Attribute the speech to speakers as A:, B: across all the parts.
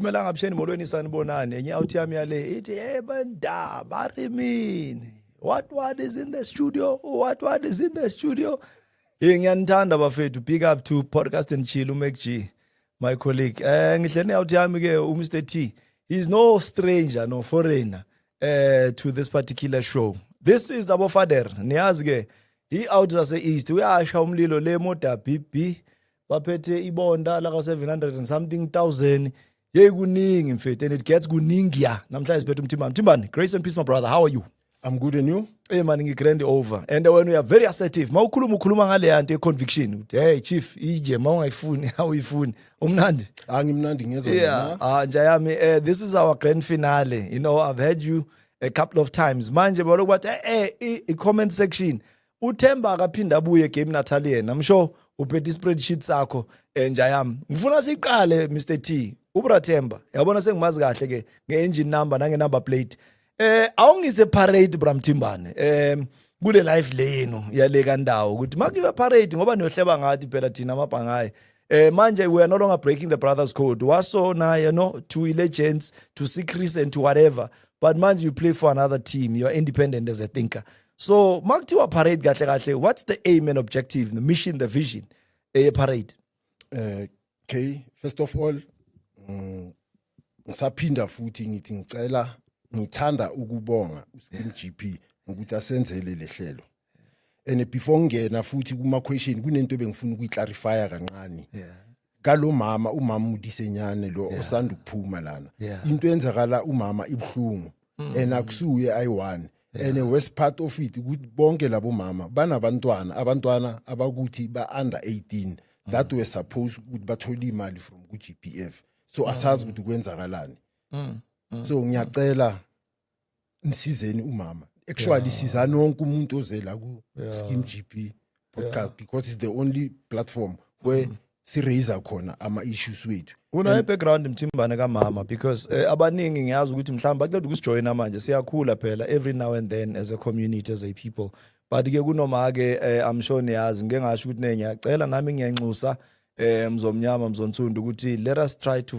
A: Dumelang abusheni molweni sanibonani. Enye out yami yale ithi ebanda barimini. What is in the studio? What is in the studio? Ngiyanithanda bafethu. Big up to Podcast and Chill uMacG, my colleague. Ngihlene out yami ke Mr T. He's no stranger, no foreigner to this particular show. This is Abofader. Niyazi ke he out zase East. Uyasha umlilo le moda BB. Baphethe ibonda la ka 700 and something thousand. Ye kuningi mfethu, and it gets kuningiya. Namhlanje siphethe umthimbani. Mthimbani, grace and peace my brother. How are you?
B: I'm good, and you?
A: Hey man, ngigrand over. And when we are very assertive, mawukhuluma ngale yanto conviction. Hey chief, ije mawungayifuni, awuyifuni. Umnandi?
B: Ngimnandi ngezwe.
A: Yeah, njayami, this is our grand finale. You know, I've heard you a couple of times. Manje baloku bathi comment section. Uthemba akaphinda abuye game Natalian. I'm sure uphethe spreadsheet sakho njayami. Ngifuna siqale Mr T. Ubrathemba. Yabona sengimazi kahle ke nge-engine number nange number plate. Awungise parade Bramthimbane. Kule live leno yale kandawo ukuthi makuyiwe parade ngoba niyohleba ngathi phela thina amabhangayi. Manje we are no longer breaking the brothers code. Waso na you know to legends, to secrets and to whatever. But manje you play for another team. You are independent as a thinker. So makuthiwa parade kahle kahle, what's the aim and objective, the mission, the vision parade?
B: Okay, first of all, ngisaphinda futhi ngithi ngithanda ukubonga uSkim GP ukuthi asenzele lehlelo. And before ngena futhi kuma question kunento bengifuna ukuyiclarifya kancane. Kalo umama uMudisenyane lo osanda ukuphuma lana. Into enzakala umama ibhlungu and akusuye ayi1. And the worst part of it ukuthi bonke labo mama abantwana abakuthi ba under 18 that were supposed ukuthi bathole imali from ku GPF. So asazi ukuthi kwenzakalani. So ngiyacela nisizeni umama. Actually sizana wonke umuntu ozela ku Skim GP podcast because it's the only platform where si-raise khona ama-issues wethu.
A: Una background Mthimbane kaMama because abaningi ngiyazi ukuthi mhlawumbe baqeda ukusijoyina manje siyakhula phela every now and then as a community, as a people. But ke kunoma ke I'm sure niyazi ngeke ngasho ukuthi ngiyacela nami ngiyanxusa mzomnyama mzonsundu ukuthi let us try to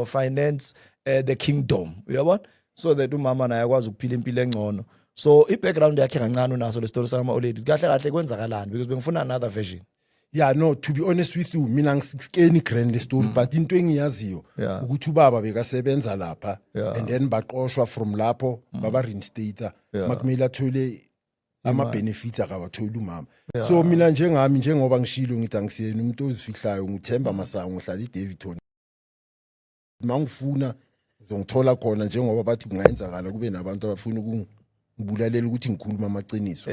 A: finance the kingdom, uyabona, so that umama naye akwazi ukuphila impilo engcono. So i-background yakhe kancane unaso le story sama oledi kahle kahle kwenzakalani because bengifuna another version.
B: Yeah, no, to be honest with you, mina ngisikeni grand story but into engiyaziyo ukuthi ubaba bekasebenza lapha and then baqoshwa from lapho baba reinstate makumele athole ama benefits akawathola umama. So mina njengami njengoba ngishilo ngithi angisiyena umuntu ozifihlayo ngithemba masango ngihlala eDavidton. Mangifuna uzongithola khona njengoba bathi kungayenzakala kube nabantu abafuna ukungibulalela ukuthi ngikhuluma amaqiniso.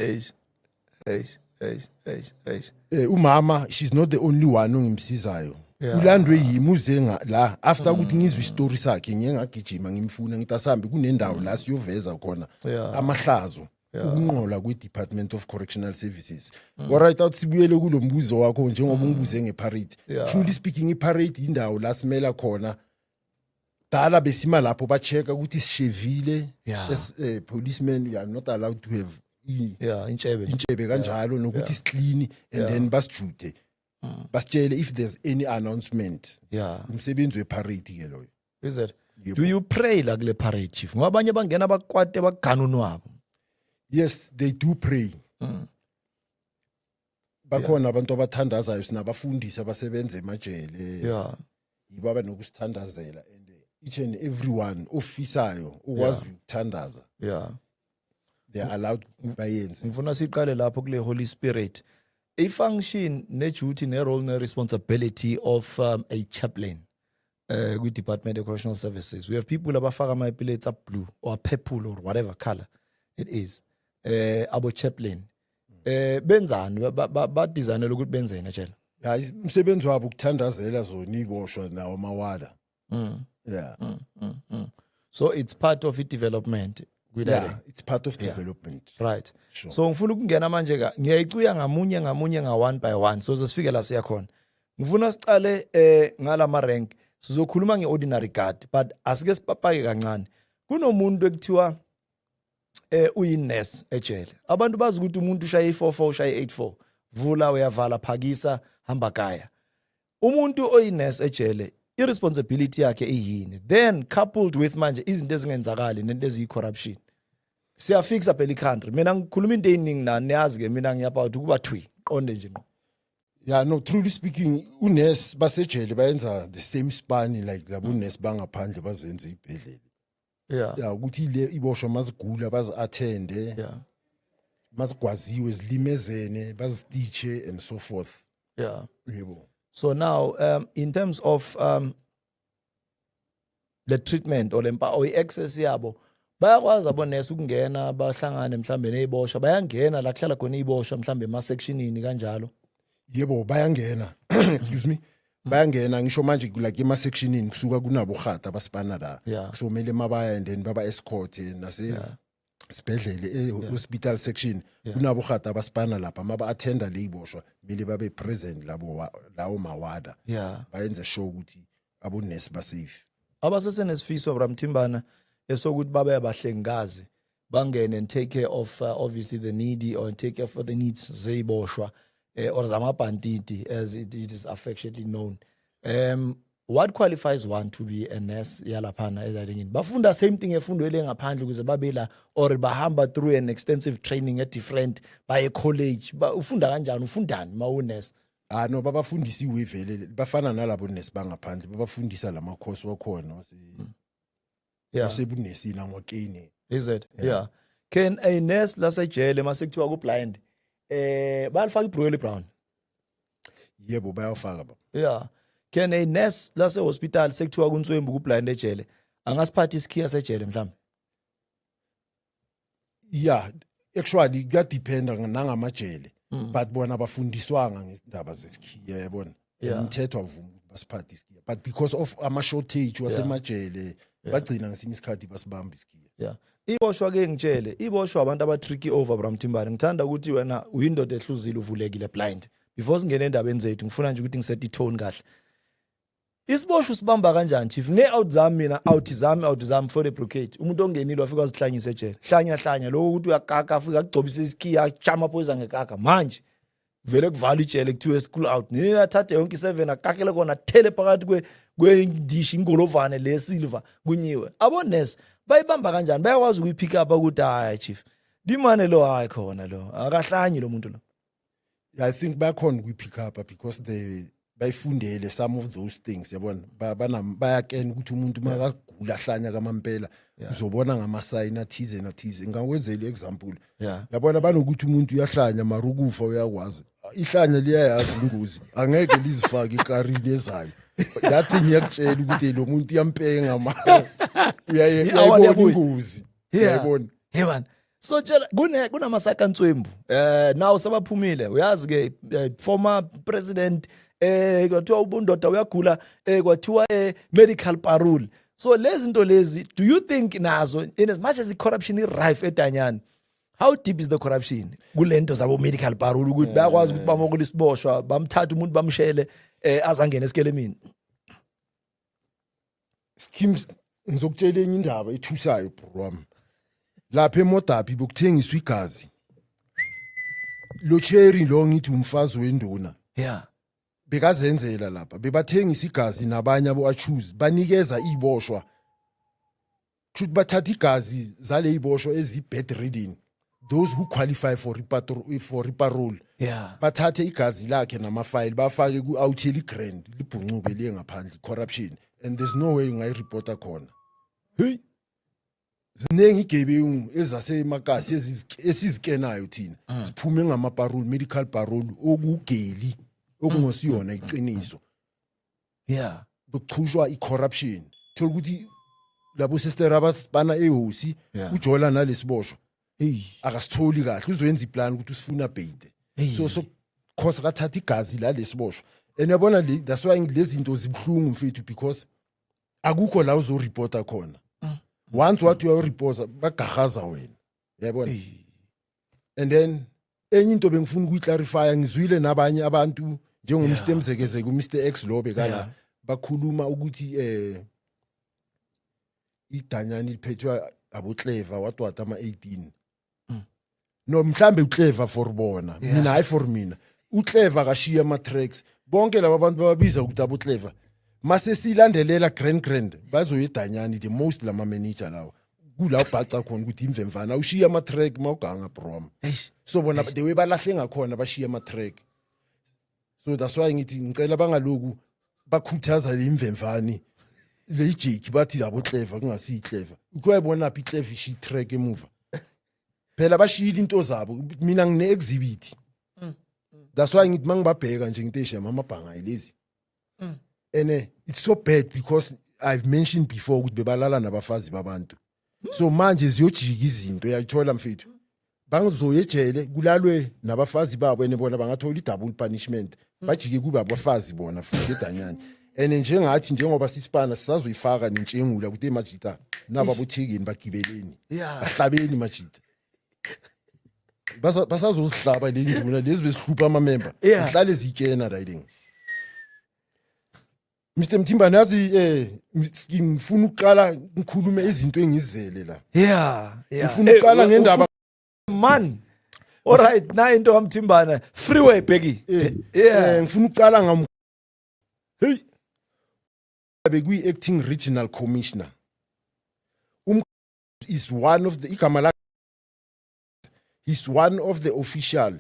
B: Umama, she's not the only one ongimsizayo. Ulandwe yimi uze la after ukuthi ngizwe istory sakhe ngiye ngagijima ngimfuna ngithi asambe kunendawo la siyoveza khona amahlazo ukunqola kwe-Department of Correctional Services. Alright, out sibuyele kulombuzo wakho njengoba ungibuze ngeparade. Truly speaking, iparade indawo la simela khona dala besima lapho ba check ukuthi sishevile as policemen you are not allowed to have inchebe kanjalo nokuthi isiclean and then basijute basitshele if there's any announcement. Umsebenzi weparade ke loyo.
A: Is it? Do you pray like le parade chief? Ngoba abanye bangena bakwate baganunu wabo.
B: Yes, they do pray. Bakhona abantu abathandazayo sinabafundisi abasebenza emajele. Ibaba nokusithandazela and each and everyone ofisayo ukwazi ukuthandaza. They are allowed bayenze.
A: Ngifuna siqale lapho kule Holy Spirit. A function, ne duty, ne role, ne responsibility of a chaplain with Department of Correctional Services. We have people abafaka my billets up blue or purple or whatever color it is. Abo chaplain. Benzani ba designela ukuthi benzeni tshela.
B: Yeah, umsebenzi wabo ukuthandazela zona iboshwa nawo mawala.
A: So it's part of it development.
B: Yeah, it's part of development.
A: Right.
B: Sure.
A: So ngifuna ukungena manje ka ngiyayicuya ngamunye nga one by one so sesifike la siya khona. Ngifuna sicale ngala ma rank sizokhuluma ngeordinary guard but asike sipapake kancane. Kunomuntu ekuthiwa uyinurse ejele. Abantu bazi ukuthi umuntu ushaye 44 ushaye 84 vula uyavala phakisa hamba kaya. Umuntu oyinurse ejele irresponsibility yakhe iyini, then coupled with manje izinto ezingenzakali nento eziyi-corruption siyafixa phela i-country. Mina ngikhuluma into eyiningi nani niyazi ke mina ngiyabawuthi ukuba thwi qonde nje ngqo.
B: Yeah, no, truly speaking, uNes basejele bayenza the same span like labo uNes bangaphandle bazenze ibhedlela. Yeah, ukuthi le iboshwa mazigula bazi-attende.
A: Yeah.
B: Mazigwaziwe zilimezene bazitiche and so forth.
A: Yeah.
B: Yebo.
A: So now in terms of the treatment or i-access yabo bayakwazi abonesi ukungena bahlangane mhlambe neziboshwa bayangena la kuhlala khona iziboshwa mhlambe ema-sectionini kanjalo.
B: Yebo bayangena. Excuse me. Bayangena ngisho manje like ema-sectionini kusuka kunabo gata basipana la. So mele mabaya and then baba escort nase sibhedlele hospital section kunabo gata basipana lapha maba attenda le iboshwa mele babe present lawo mawada. Bayenze show ukuthi abo nurse ba safe.
A: Abasese nesifiso Bramthimbana esokuthi babe abahlengazi bangene and take care of obviously the needy or take care for the needs zeyiboshwa or zamabhantiti as it is affectionately known. What qualifies one to be a nurse yalaphana ezalengini? Bafunda same thing efundweni ngaphandle ukuze babe la or bahamba through an extensive training at different by a college. Ufunda kanjani ufundani mawu nurse?
B: No babafundisiwe vele bafana nalabo nurse bangaphandle babafundisa lama course wakhona wasebunesi nangokene.
A: Is it? Yeah. Can a nurse lasejele masekuthiwa ku blind bayalifaka iBroyle Brown?
B: Yebo bayafaka baba.
A: Yeah. Can a nurse lase hospital sekuthiwa kuNtswembu ku blind ejele angasiphathi isikhiya sejele mhlawumbe?
B: Yeah, actually kuyadependa nangamajele. But bona bafundiswanga ngendaba zesikhiya yabona. Umthetho avuma basiphathe isikhiya. But because of ama shortage wasemajele bagcina ngesinye isikhathi basibamba isikhiya.
A: Yeah. Iboshwa ke ngitshele, iboshwa abantu abatricky over Bramthimbane. Ngithanda ukuthi wena uyindoda ehluzile uvulekile blind. Before singene endabeni zethu ngifuna nje ukuthi ngiset i-tone kahle. Isiboshwa sibamba kanjani chief? Ne-out zami mina out zami for the brocade. Umuntu ongenile wafika wazihlanyisa ejele. Hlanya lokho ukuthi uyakaka afika agcobisa isikhiya chama phoza ngekaka. Manje vele kuvala ijele kuthiwe school out. Nina athathe yonke i7 akakele kona thele phakathi kwendishi ingolovane le silver kunyiwe. Abo nurse bayibamba kanjani? Bayakwazi ukuyipick up ukuthi hayi chief. Dimane lo hayi khona lo. Akahlanyi lo muntu lo.
B: I think bakhona ukuyipick up because bayifundele some of those things yabona bayakena ukuthi umuntu makagula hlanya kamampela uzobona ngama-sign athize ngakwenzela example yabona banokuthi umuntu uyahlanya mara ukufa uyakwazi ihlanya liyayazi ingozi angeke lizifake ikarini ezayo yathi ngiyakutshela ukuthi lo muntu uyampenga mara uyayibona ingozi yabona
A: yebana. So tshela kunamasaka Ntswembu now sebaphumile uyazi ke former president kwathiwa ubundoda uyagula kwathiwa medical parole. So lezi zinto lezi, do you think nazo in as much as the corruption is rife eDanyani, how deep is the corruption kulento zabo medical parole ukuthi bayakwazi ukuthi bamokula isiboshwa bamthatha umuntu bamshele azangena esikelemini?
B: Schemes ngizokutshela enye indaba ethusayo bro wami. Lapha eModapi bokuthengiswa igazi. Lo cherry lo ngithi umfazi wenduna. Bekazenzela lapha bebathengisa igazi nabanye abo achoose banikeza iboshwa should bathatha igazi zale iboshwa ezi bedridden those who qualify for parole bathathe igazi lakhe namafile bafake ku outil grand libhuncuke liye ngaphandle corruption and there's no way ungayireport khona. Hey zinengi igebengu ezasemakasi esizikenayo thina siphume ngamaparole medical parole okugeli okungosiyona iqiniso bokuchushwa icorruption thola ukuthi labo sister abasibana ehosi uJola nalesiboshwa akasitholi kahle uzoyenza iplan ukuthi usifuna bait so cause akathatha igazi la lesiboshwa and yabona that's why lezi zinto zibhlungu mfethu because akukho la uzoreporta khona once what you report bagahaza wena yabona and then enye into bengifuna ukuyiclarify ngizwile nabanye abantu njengomr Mzekezeke uMr X Lobe kana bakhuluma ukuthi iDanyani liphethwa aboClever watwata ama18 no mhlambe uClever for bona mina hayi for mina uClever kashiya ama tracks bonke laba bantu bababiza ukuthi aboClever mase silandelela grand bazoyedanyani the most lama manager lawo kula ubhaca khona ukuthi imvemvana ushiya ama track mawuganga brom so bona the way balahle ngakhona bashiya ama track so that's why ngithi ngicela bangaloku bakhuthaza imvemvani le Jake bathi yabo clever kungasi clever ukuyibona phi clever ishi track emuva phela bashiyile into zabo mina ngine exhibit that's why ngithi mangibabheka nje ngiteshe amabhanga ilezi ene it's so bad because I've mentioned before ukuthi bebalala nabafazi babantu so manje ziyojika izinto uyayithola mfethu bangizoyejele kulalwe nabafazi babo enebona bangathola i-double punishment bajike kuba abafazi bona futhi edanyani ene njengathi njengoba sisipana sisazoyifaka nentshengula ukuthi emajita nababuthekeni bagibeleni bahlabeni majita basazozihlaba le nduna lezi besihlupha ama member zihlale zikena riding Mr Mthimba nazi ngifuna ukuqala ngikhulume izinto engizele la ngifuna ukuqala ngendaba
A: man all right na into kaMthimbana freeway Bheki
B: ngifuna ukuqala ngam hey bekwi acting regional commissioner is one of the igama la he's one of the official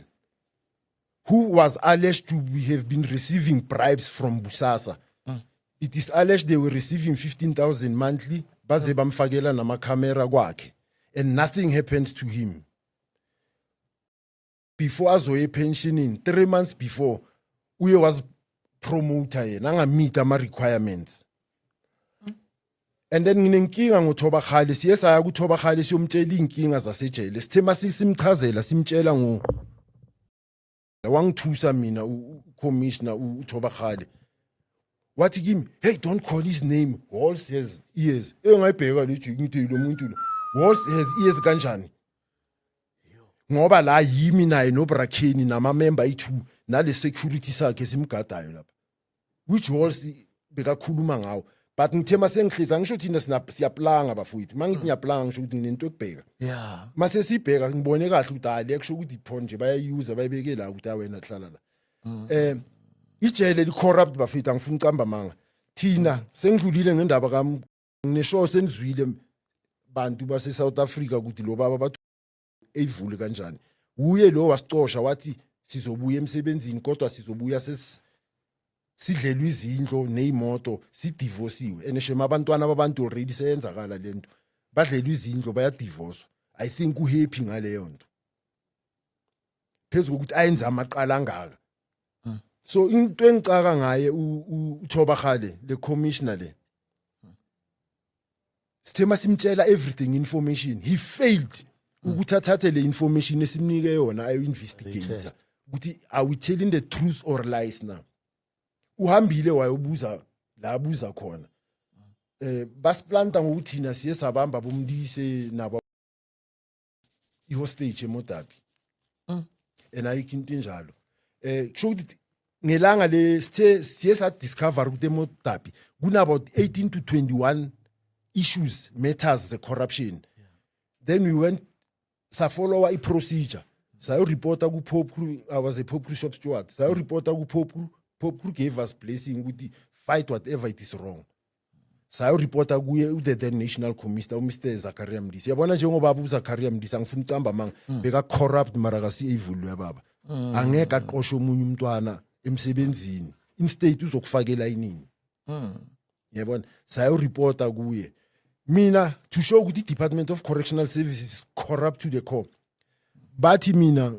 B: who was alleged to have been receiving bribes from Busasa. It is alleged they were receiving 15,000 monthly baze bamfakela nama camera kwakhe and nothing happened to him before azoye pensioning 3 months before uye was promoter yena angameet ama requirements and then nginenkinga ngoThobakgale siyesaya kuThobakgale siyomtshela inkinga zasejele sithema simchazela simtshela ngo wangithusa mina ucommissioner uThobakgale wathi kimi hey don't call his name Walls has ears engayibheka le ngithi lo muntu lo Walls has ears kanjani ngoba la yimi naye noBrakeni nama member i2 nale security sakhe simgadayo lapha which Walls bekakhuluma ngawo but ngithema sengihlisa ngisho thina siyaplanga bafowethu mangithi ngiyaplanga ngisho ukuthi nginento yokubheka mase sibheka ngibone kahle ukuthi hayi lekusho ukuthi iphone nje bayayuza bayibeke la ukuthi wena hlala la ijele li corrupt bafethu angifuni uqamba manga thina sengidlulile ngendaba kam ngineshow senizwile bantu base South Africa ukuthi lo baba bathu eyivule kanjani uye lo wasicosha wathi sizobuya emsebenzini kodwa sizobuya sidlelwe izindlo nezimoto sidivorciwe eneshema abantwana babantu already seyenzakala lento badlelwe izindlo baya divorce I think uhappy ngaleyo nto phezulu ukuthi ayenza amaqala angaka so into engicaka ngaye uThobakgale le commissioner le sithema simtshela everything information he failed ukuthatha le information esimnike yona ayo investigator ukuthi are we telling the truth or lies now uhambile wayobuza la abuza khona basplanta ngokuthi na siye sabamba bomlise nabo ihostage eModabi ayikho into enjalo kusho ukuthi ngelanga le siye sa discover ukuthi eModabi kuna about 18 to 21 issues matters the corruption then we went sa follow a procedure sayo reporta ku Pope I was a Pope shop steward sayo reporta ku Pope gave us blessing ukuthi fight whatever it is wrong sayo reporta kuye the national commissioner Mr Zakaria Mdisi yabona njengoba uZakaria Mdisi angifuna ucamba manga beka corrupt mara kasi evil yababa angeke aqoshe umunye umntwana emsebenzini instead uzokufakela inini yabona sayo reporta kuye mina to show ukuthi Department of Correctional Services is corrupt to the core bathi mina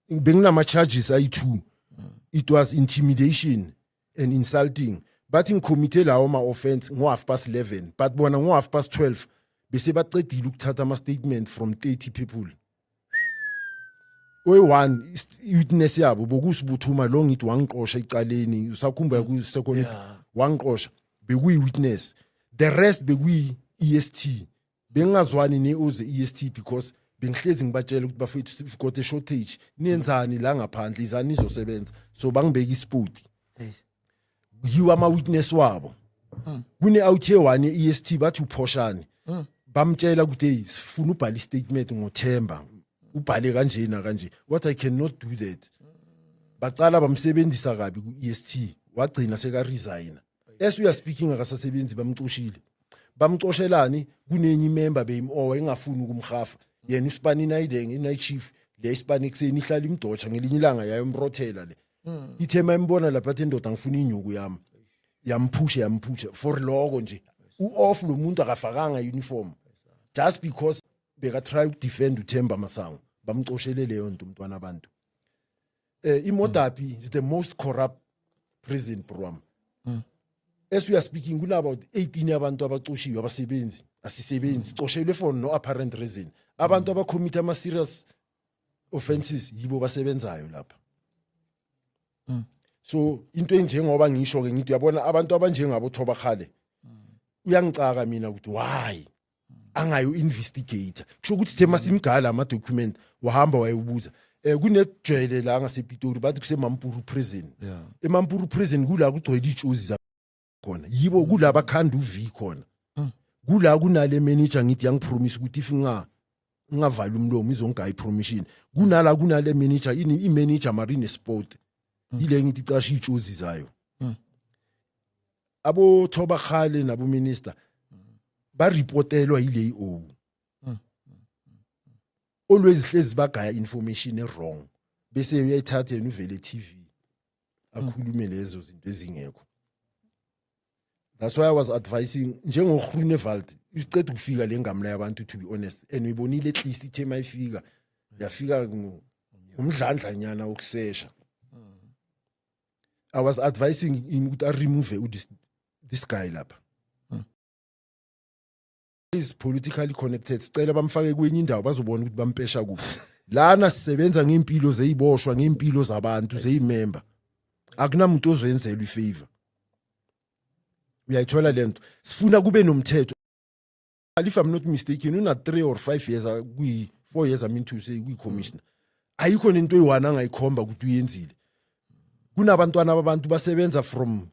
B: benginama charges ayi2 it was intimidation and insulting but in committee lawo ma offense ngo 11:30 but bona ngo 12:30 bese baqedile ukuthatha ama statement from 30 people oyi1 witness yabo bokusibuthuma lo ngithi wangiqosha icaleni usakhumbula ku second wangiqosha bekuyi witness the rest bekuyi EST bengazwani neoze EST because bengihlezi ngibatshela ukuthi bafethu sifgot a shortage niyenzani la ngaphandle izani izosebenza so bangibeka ispoti yiwa ama witness wabo kune out here one EST bathi uphoshane bamtshela ukuthi hey sifuna ubhala statement ngoThemba ubhale kanje na kanje what I cannot do that bacala bamsebenzisa kabi ku EST wagcina seka resign as we are speaking akasasebenzi bamxoshelani kunenye imember beyimowa engafuni ukumhafa yena uSpani Naideng inight chief le Hispanic ekseni ihlala imdotsha ngelinye ilanga yayo mrothela le ithema imbona lapha athi indoda ngifuna inyuku yami yamphusha for lokho nje uoff lo muntu akafakanga uniform just because beka try to defend uThemba Masango bamxoshele leyo nto umntwana abantu iModapi is the most corrupt prison program as we are speaking kuna about 18 abantu abaqoshiwe abasebenzi asisebenzi xoshelwe for no apparent reason abantu abacommit ama serious offenses yibo basebenzayo lapha so into enjengoba ngisho ke ngithi uyabona abantu abanjengabo Thoba Khale uyangicaka mina ukuthi why angayo investigator kusho ukuthi thema simgala ama document wahamba wayebuza kunejele la ngasePitori bathi kusemampuru prison emampuru prison kula kugcwele itshozi khona yibo kulaba khanda uV khona kula kunale manager ngithi yangipromise ukuthi if ngavala umlomo izongaya ipromotion kunala kunale manager imanager marine sport ile ngithi icasha itshozi zayo abo Thoba Khale nabo minister ba reportelwa ile o always hlezi bagaya information wrong bese uyayithatha yena uvele TV akhulume lezo zinto ezingekho. That's why I was advising njengoGrunewald uceda ukufika lengamla yabantu to be honest and uyibonile at least ithema ifika yafika umdlandla nyana wokusesha. I was advising in ukuthi remove this guy lapha. Is politically connected sicela bamfake kwenye indawo bazobona ukuthi bampesha kuphi. Lana sisebenza ngempilo zeyiboshwa ngempilo zabantu zeyimember. Akunamuntu ozwenzelwa ifavor. Uyayithola lento sifuna kube nomthetho if I'm not mistaken una 3 or 5 years kwi 4 years I mean to say kwi commissioner ayikho into eyiwana ngayikhomba ukuthi uyenzile kunabantwana ababantu basebenza from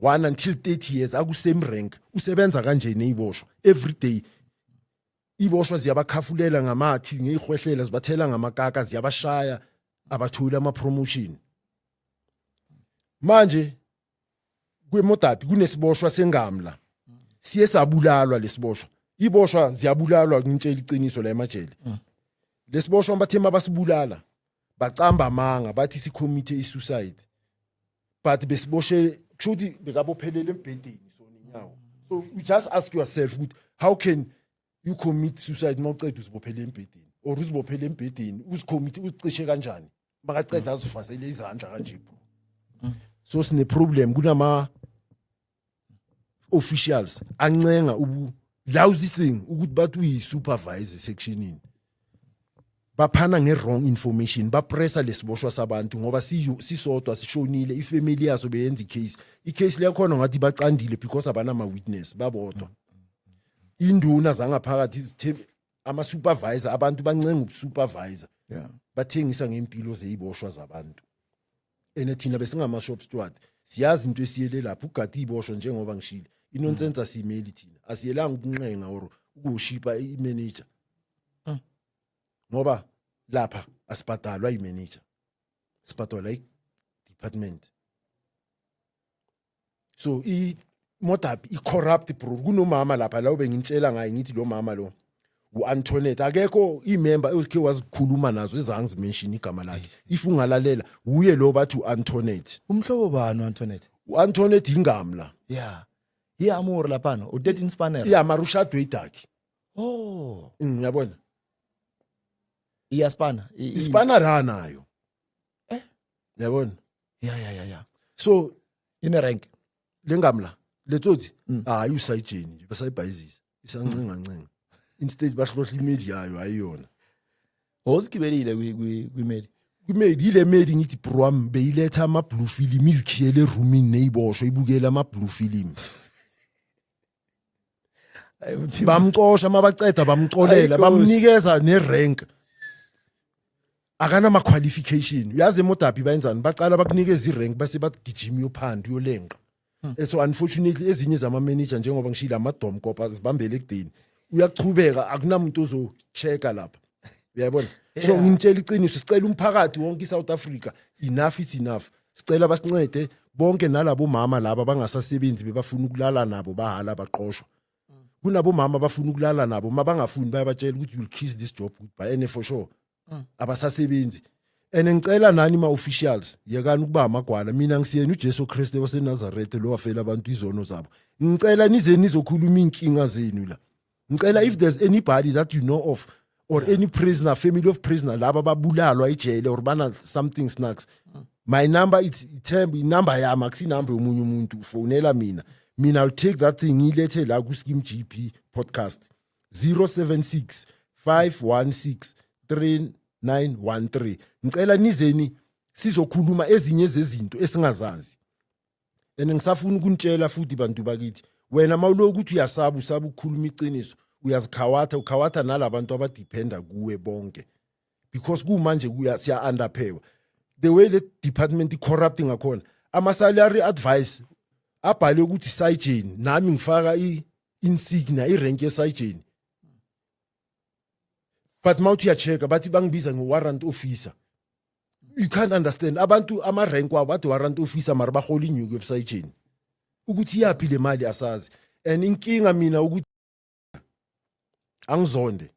B: 1 until 30 years aku same rank usebenza kanje neyiboshwa every day iboshwa ziyabakhafulela ngamathi ngeyihwehlela zibathela ngamakaka ziyabashaya abathula ama promotion manje kweModapi kunesiboshwa sengamla siye sabulalwa lesiboshwa iboshwa ziyabulalwa ngintshela iqiniso la emajele lesiboshwa bathema basibulala bacamba amanga bathi si committee isuicide but besiboshe kushuthi bekabophelele embhedeni so ninyawo so you just ask yourself how can you commit suicide mawuceda uzibophelele embhedeni or uzibophelele embhedeni uzicommit uzicishe kanjani makaceda azifasele izandla kanje so sine problem kunama officials ancenga lousy thing ukuthi bathi uyi supervisor sectionini baphana nge-wrong information bapressa lesiboshwa sabantu ngoba sisodwa sishonile ifamily yaso beyenza icase leyakhona ngathi baqandile because abanama witness babodwa induna zangaphakathi ama supervisor abantu bancenga ubusupervisor bathengisa ngempilo zeyiboshwa zabantu thina besingama shop steward siyazi into esiyele lapha ugadi iboshwa njengoba ngishilo inonsense asimeli thina asiyelanga ukuncenga or ukushipa imanager ngoba lapha asibhadalwa imanager sibhadalwa department so iModapi corrupt bro kunomama lapha la ubengintshela ngaye ngithi lo mama lo uAntoinette akekho imember ekhe wazikhuluma nazo ezange mention igama lakhe if ungalalela uye lo bathi uAntoinette
A: umhlobo bani uAntoinette
B: uAntoinette ingamla
A: iyamur lapha u13 Spanner
B: Marushad Weidaki ngiyabona
A: iyaspana
B: ispanner anayo yabona
A: ya
B: so
A: ine rank
B: lengamla letsothi hayi usayijeni nje basayibhayizisa isancenga instead bahlohla imeli yayo ayiyona
A: osikibelile
B: kwimeli ile meli ngithi program beyiletha ama blue film izikhiyele roomini neyiboshwe ibukela ama blue film bamxosha mabaceda bamxolela bamnikeza nerank akana ama qualification uyazi eModapi bayenzani baqala bakunikeza irank base bagijima yophanda uyolenqa so unfortunately ezinye zama manager njengoba ngishila amadom kopa zibambele ekudeni uyachubeka akunamuntu ozochecka lapha uyayibona so ngintshela iqiniso sicela umphakathi wonke eSouth Africa enough is enough sicela basincede bonke nalabo mama laba bangasasebenzi bebafuna ukulala nabo bahala baqoshwa kunabo mama bafuna ukulala nabo mabangafuni bayabatshela ukuthi you'll kiss this job goodbye and for sure abasasebenzi ngicela nani ma-officials yekani ukuba amagwala mina ngisiyena uJesu Kristu waseNazaretha lo wafela abantu izono zabo ngicela nize nizokhuluma inkinga zenu la ngicela if there's anybody that you know of or any prisoner family of prisoner laba babulalwa ejele or bana something snacks my number it's inumber yami akusinumber yomunye umuntu ufonela mina I'll take that thing ngilethe la ku Scheme GP podcast 076 516 3913 ngicela nizeni sizokhuluma ezinye zezinto esingazazi ngisafuna ukuntshela futhi bantu bakithi wena mawuloku ukuthi uyasaba usaba ukukhuluma iqiniso ukhawatha nalabantu abadependa kuwe bonke because kumanje siya underpay the way the department corrupting akhona ama salary advice abhale ukuthi sergeant nami ngifaka insignia irank ye sergeant but mawuthi uyacheka bathi bangibiza ngewarrant officer you can't understand abantu ama rank wabo bathi warrant officer mara bahola inyuku website ukuthi yapi le mali asazi and inkinga mina ukuthi angizonde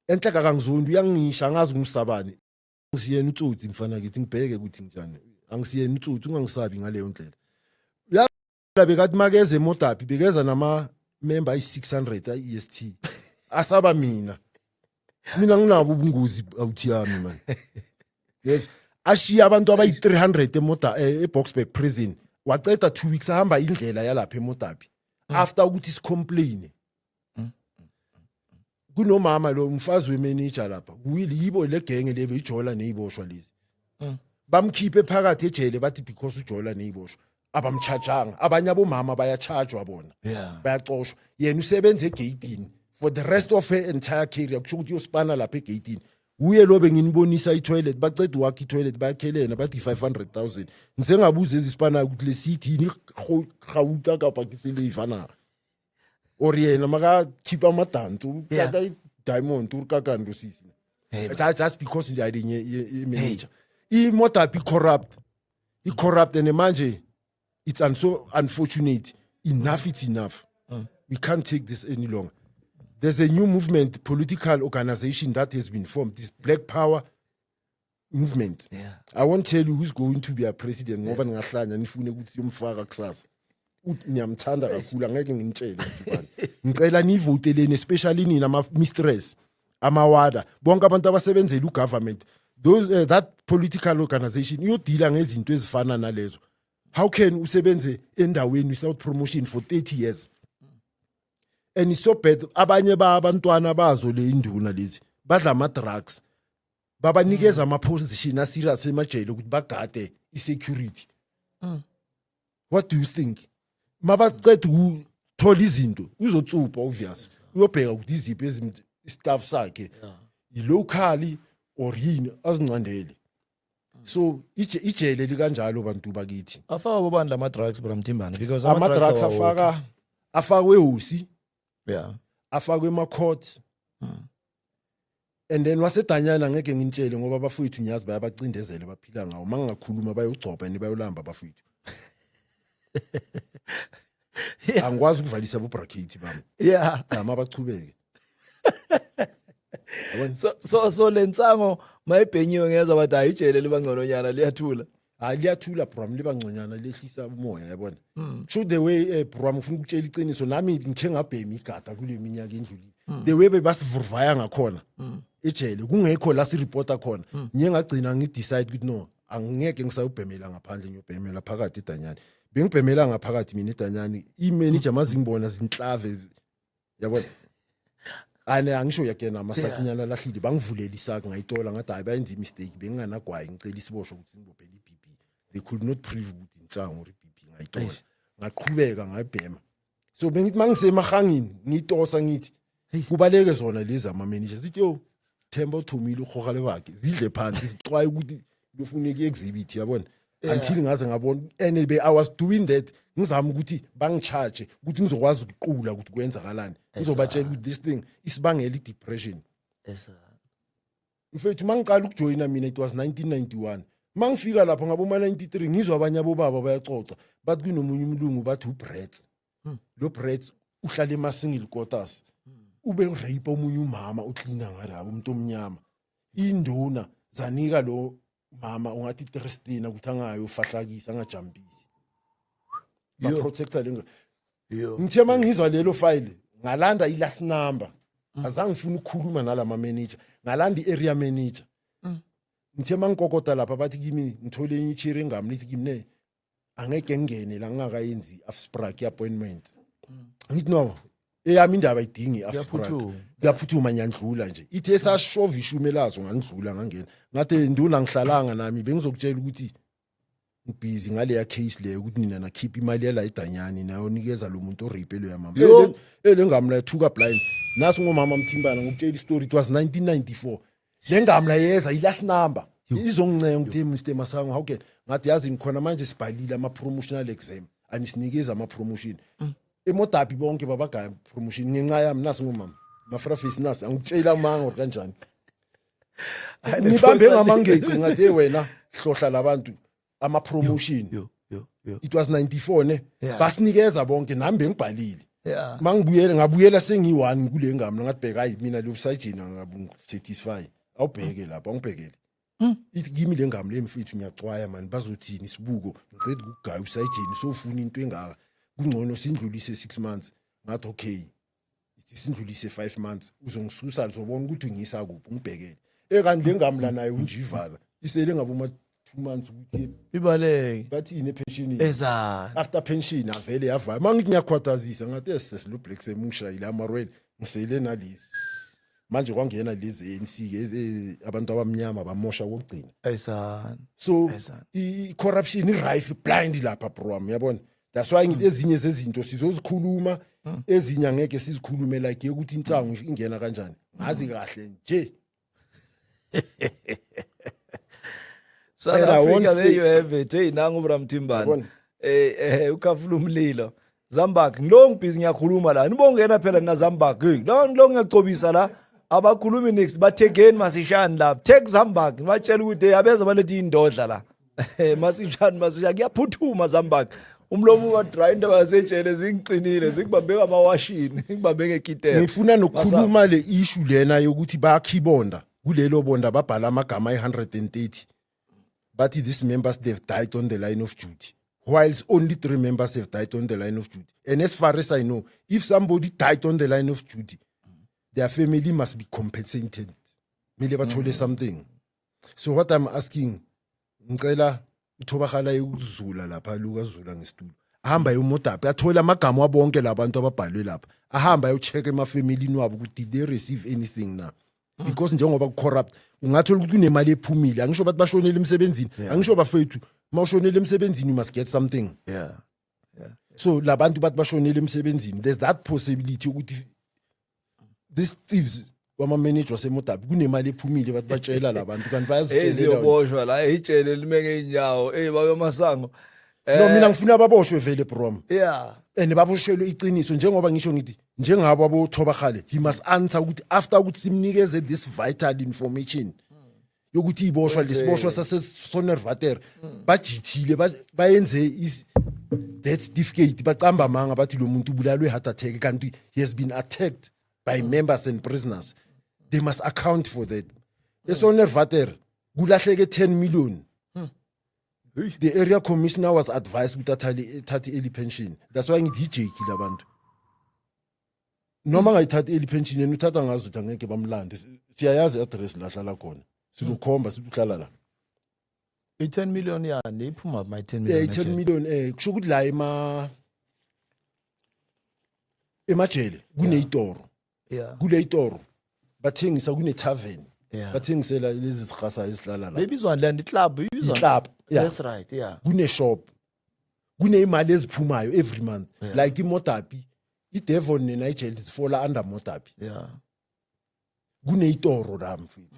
B: enhlaka kangizondi uyangisha angazi umsabane ngisiyena utsutsi mfana kithi ngibheke ukuthi njani angisiyena utsutsi ungangisabi ngaleyo ndlela ya bekathi makeze emodapi bekeza nama member ayi600 iEST asaba mina nginabo ubungozi awuthi yami man yes ashiya abantu abayi300 emoda eBoksburg prison waqeda 2 weeks ahamba indlela yalapha emodapi after ukuthi sicomplain kunomama lo mfazi wemanager lapha yibo le genge lebe ijola neyiboshwa lezi bamkhiphe phakathi ejele bathi because ujola neyiboshwa abamchargeanga abanye abomama bayachargewa bona bayaxoshwa yena usebenza egatini for the rest of her entire career kusho ukuthi uyosipana lapha egatini uye lo benginibonisa itoilet baceda wakhe itoilet bayakhelena bathi 500,000 ngisengabuza ezisipana ukuthi le city ni khawuta kapa kisele ifana or yena maka keep amadantu ka diamond urkakando sisi just because ndi ayenye manager imodapi corrupt and manje it's so unfortunate it's enough we can't take this any longer. There's a new movement, political organization that has been formed, this Black Power movement. I won't tell you who's going to be a president ngoba ngahlanya nifune ukuthi yomfaka kusasa ngiyamthanda kakhulu angeke ngintshele ngicela nivoteleni especially nina ama mistress amawada bonke abantu abasebenzela ugovernment those that political organization iyodila ngezinto ezifana nalezo. How can usebenze endaweni without promotion for 30 years? And it's so bad abanye abantwana bazo le induna lezi badla ama drugs babanikeza ama position a serious emajele ukuthi bagade isecurity. What do you think? Mabaqeda ukuthola izinto uzotsupa obvious uyobheka ukuthi iziphi ezimt staff sakhe ilocally or yini azincandele. So ijele likanjalo bantu bakithi
A: afaka bobandla ama drugs bra Mtimbane because
B: ama drugs afakwe usi afakwe ema courts and then wasedanyana ngeke ngintshele ngoba bafowethu nyazi bayabacindezele baphila ngawo mangakhuluma bayogcoba bayolamba bafowethu angikwazi ukuvalisa bo bracket bami nama bachubeke
A: so lentsango mayibhenyiwe ngeza bathi ayijele libangcononyana liyathula
B: liyathula bram libangconyana lehlisa umoya yabona true the way bram ufuna ukutshela iqiniso nami ngikhe ngabhema igada kule minyaka endluli the way basivurvaya ngakhona ejele kungekho la si reporter khona ngiye ngagcina ngidecide ukuthi no angeke ngisayubhemela ngaphandle ngiyobhemela phakathi edanyani bengibhemela ngaphakathi mina edanyani imanager mazingibona zinhlave yabona ane angisho yakena amasakinyana lahlile bangivulela isaka ngayitola ngathi hayi bayenza mistake benginganagwayi ngicela isibosho ukuthi ngibophele iBP they could not prove ukuthi intsango iBP ngayitola ngaqhubeka ngayibhema so bengithi mangisemahangini ngitosa ngithi kubaleke zona lezi ama managers ithi yo Themba uthumile ukhokha lebakhe zidle phansi sixwaye ukuthi kuyofuneka iexhibit yabona until ngaze ngabona and I was doing that ngizama ukuthi bangicharge ukuthi ngizokwazi ukuqula ukuthi kwenzakalani ngizobatshela ukuthi this thing isibangela idepression. Mfethu mangiqala ukujoina mina it was 1991 mangifika lapha ngaboma 93 ngizwa abanye abobaba bayacoca bathi kunomunye umlungu bathi uBrett lo Brett uhlala emasingle quarters ube rape omunye umama ucleaner ngalabo umuntu omnyama induna zanika lo mama ungathi Tristina ukuthi angayo ufahlakisa angajampisi ba protector lengo ngithe mangizwa lelo file ngalanda ilast number azange ngifuna ukukhuluma nalama manager ngalanda iarea manager ngithe mangikokota lapha bathi kimi ngithole enye ichiri ngami lithi kimi ne angeke ngene la ngakayenzi afspraak appointment ngithi no eyami indaba idingi afspraak yaphuthuma nyandlula nje ithe sashova ishume lazo ngandlula ngangena ngathi nduna ngihlalanga nami bengizokutshela ukuthi ngibhizi ngale ya case leyo ukuthi nina nakhipha imali yala idanyani nayo nikeza lo muntu oripelo yamama lengamla ethuka blind naso ngomama Mthimbana ngokutshela istory it was 1994 lengamla yeza ilast number izongincenga ukuthi Mr Masango how can ngathi yazi ngikhona manje sibhalile ama promotional exam anisinikeza ama promotion emodabi bonke babagaya promotion ngenxa yami naso ngomama mafrafisi nasi angitshela mango kanjani nibambe ngamangeci ngathi wena hlohla labantu ama promotion it was 94 ne basinikeza bonke nami bengibhalile mangibuyele ngabuyela sengiyi1 kule ngami ngathi hayi mina lo sajina ngabusatisfy awubheke lapha angibhekele ithi kimi le ngami lemfithu ngiyacwaya man bazothini isibuko ngicela ukugaya usajini sofuna into engaka kungcono sindlulise 6 months ngathi okay sindlulise 5 months uzongisusa uzobona ukuthi ngiyisa kuphi ngibhekele kanti le ngami la nayo unjivala isele ngaboma 2 months ukuthi
A: ibaleke
B: bathi ine pension
A: ezana
B: after pension avele yava mangithi ngiyakhwathazisa ngathi sesilo black semungishayile amarwele ngisele nalezi manje kwangena lezi ANC abantu abamnyama bamosha kokugcina
A: ezana
B: so I corruption I rife blind lapha bro yabona that's why ngithi ezinye zezinto sizozikhuluma ezinye angeke sizikhulume like ukuthi intsango ingena kanjani ngazi kahle nje
A: South Africa, there you have it. Hey, nangu bra Mthimbana. Ukhafula umlilo. Zambak, ngilo ngibhizi ngiyakhuluma la. Nibongena phela na Zambak. Ngilo ngiyacobisa la. Abakhulumi next bathekeni masishani la. Take Zambak. Batshela ukuthi abeza balethi indodla la. Masishani kuyaphuthuma Zambak. Umlomo wa dry indaba yasetshele zingiqinile zikubambe amawashini ngibambe ngekitela.
B: Ngifuna nokukhuluma le issue lena yokuthi bayakhibonda kulelo bonda babhala amagama 130. But these members, they've died on the line of duty. Whilst only 3 members have died on the line of duty. And as far as I know, if somebody died on the line of duty, their family must be compensated. Told something. So what I'm asking, ngicela uthobakhala uzula lapha luka zula ngestudio. Ahamba yomodapi athola amagama wabonke labantu ababhalwe lapha. Ahamba ayocheck emafamilini wabo ukuthi did they receive anything na. Because njengoba corrupt ungathola ukuthi kunemali ephumile angisho bathi bashonele emsebenzini angisho bafethu mawushonele emsebenzini you must get something so labantu bathi bashonele emsebenzini there's that possibility ukuthi these thieves wama manager wasemodabi kunemali ephumile bathi batshela labantu kanti bayazitshela
A: eziyoboshwa la itshele limeke inyawo babe masango
B: no mina ngifuna baboshwe vele brom and baboshelwe iqiniso njengoba ngisho ngithi njengabo aboThobakhale he must answer ukuthi after ukuthi simnikeze this vital information yokuthi iboshwa lesiboshwa saseSonerwater bajithile bayenze is death certificate bacamba manga bathi lo muntu ubulalwe heart attack kanti he has been attacked by members and prisoners they must account for that eSonerwater kulahleke 10 million. The area commissioner was advised ukuthi thathi early pension. That's why ngithi ijekile abantu. Noma ngayithatha early pension yena uthatha ngazo ukuthi angeke bamlande. Siyayazi address la hlala khona. Sizokhomba sibuhlala la.
A: 10 million yani iphuma my 10 million.
B: 10 million kusho ukuthi la emajele kuneyitoro. Kule itoro. Bathengisa kune tavern. Bathengisela lezi zikhasa ezihlala la.
A: Bebizwa land club
B: club.
A: That's right,
B: Kune shop. Kune imali eziphumayo every month. Like iModapi, iDevon neNigel zifola under Modapi. Kune itoro la mfethu.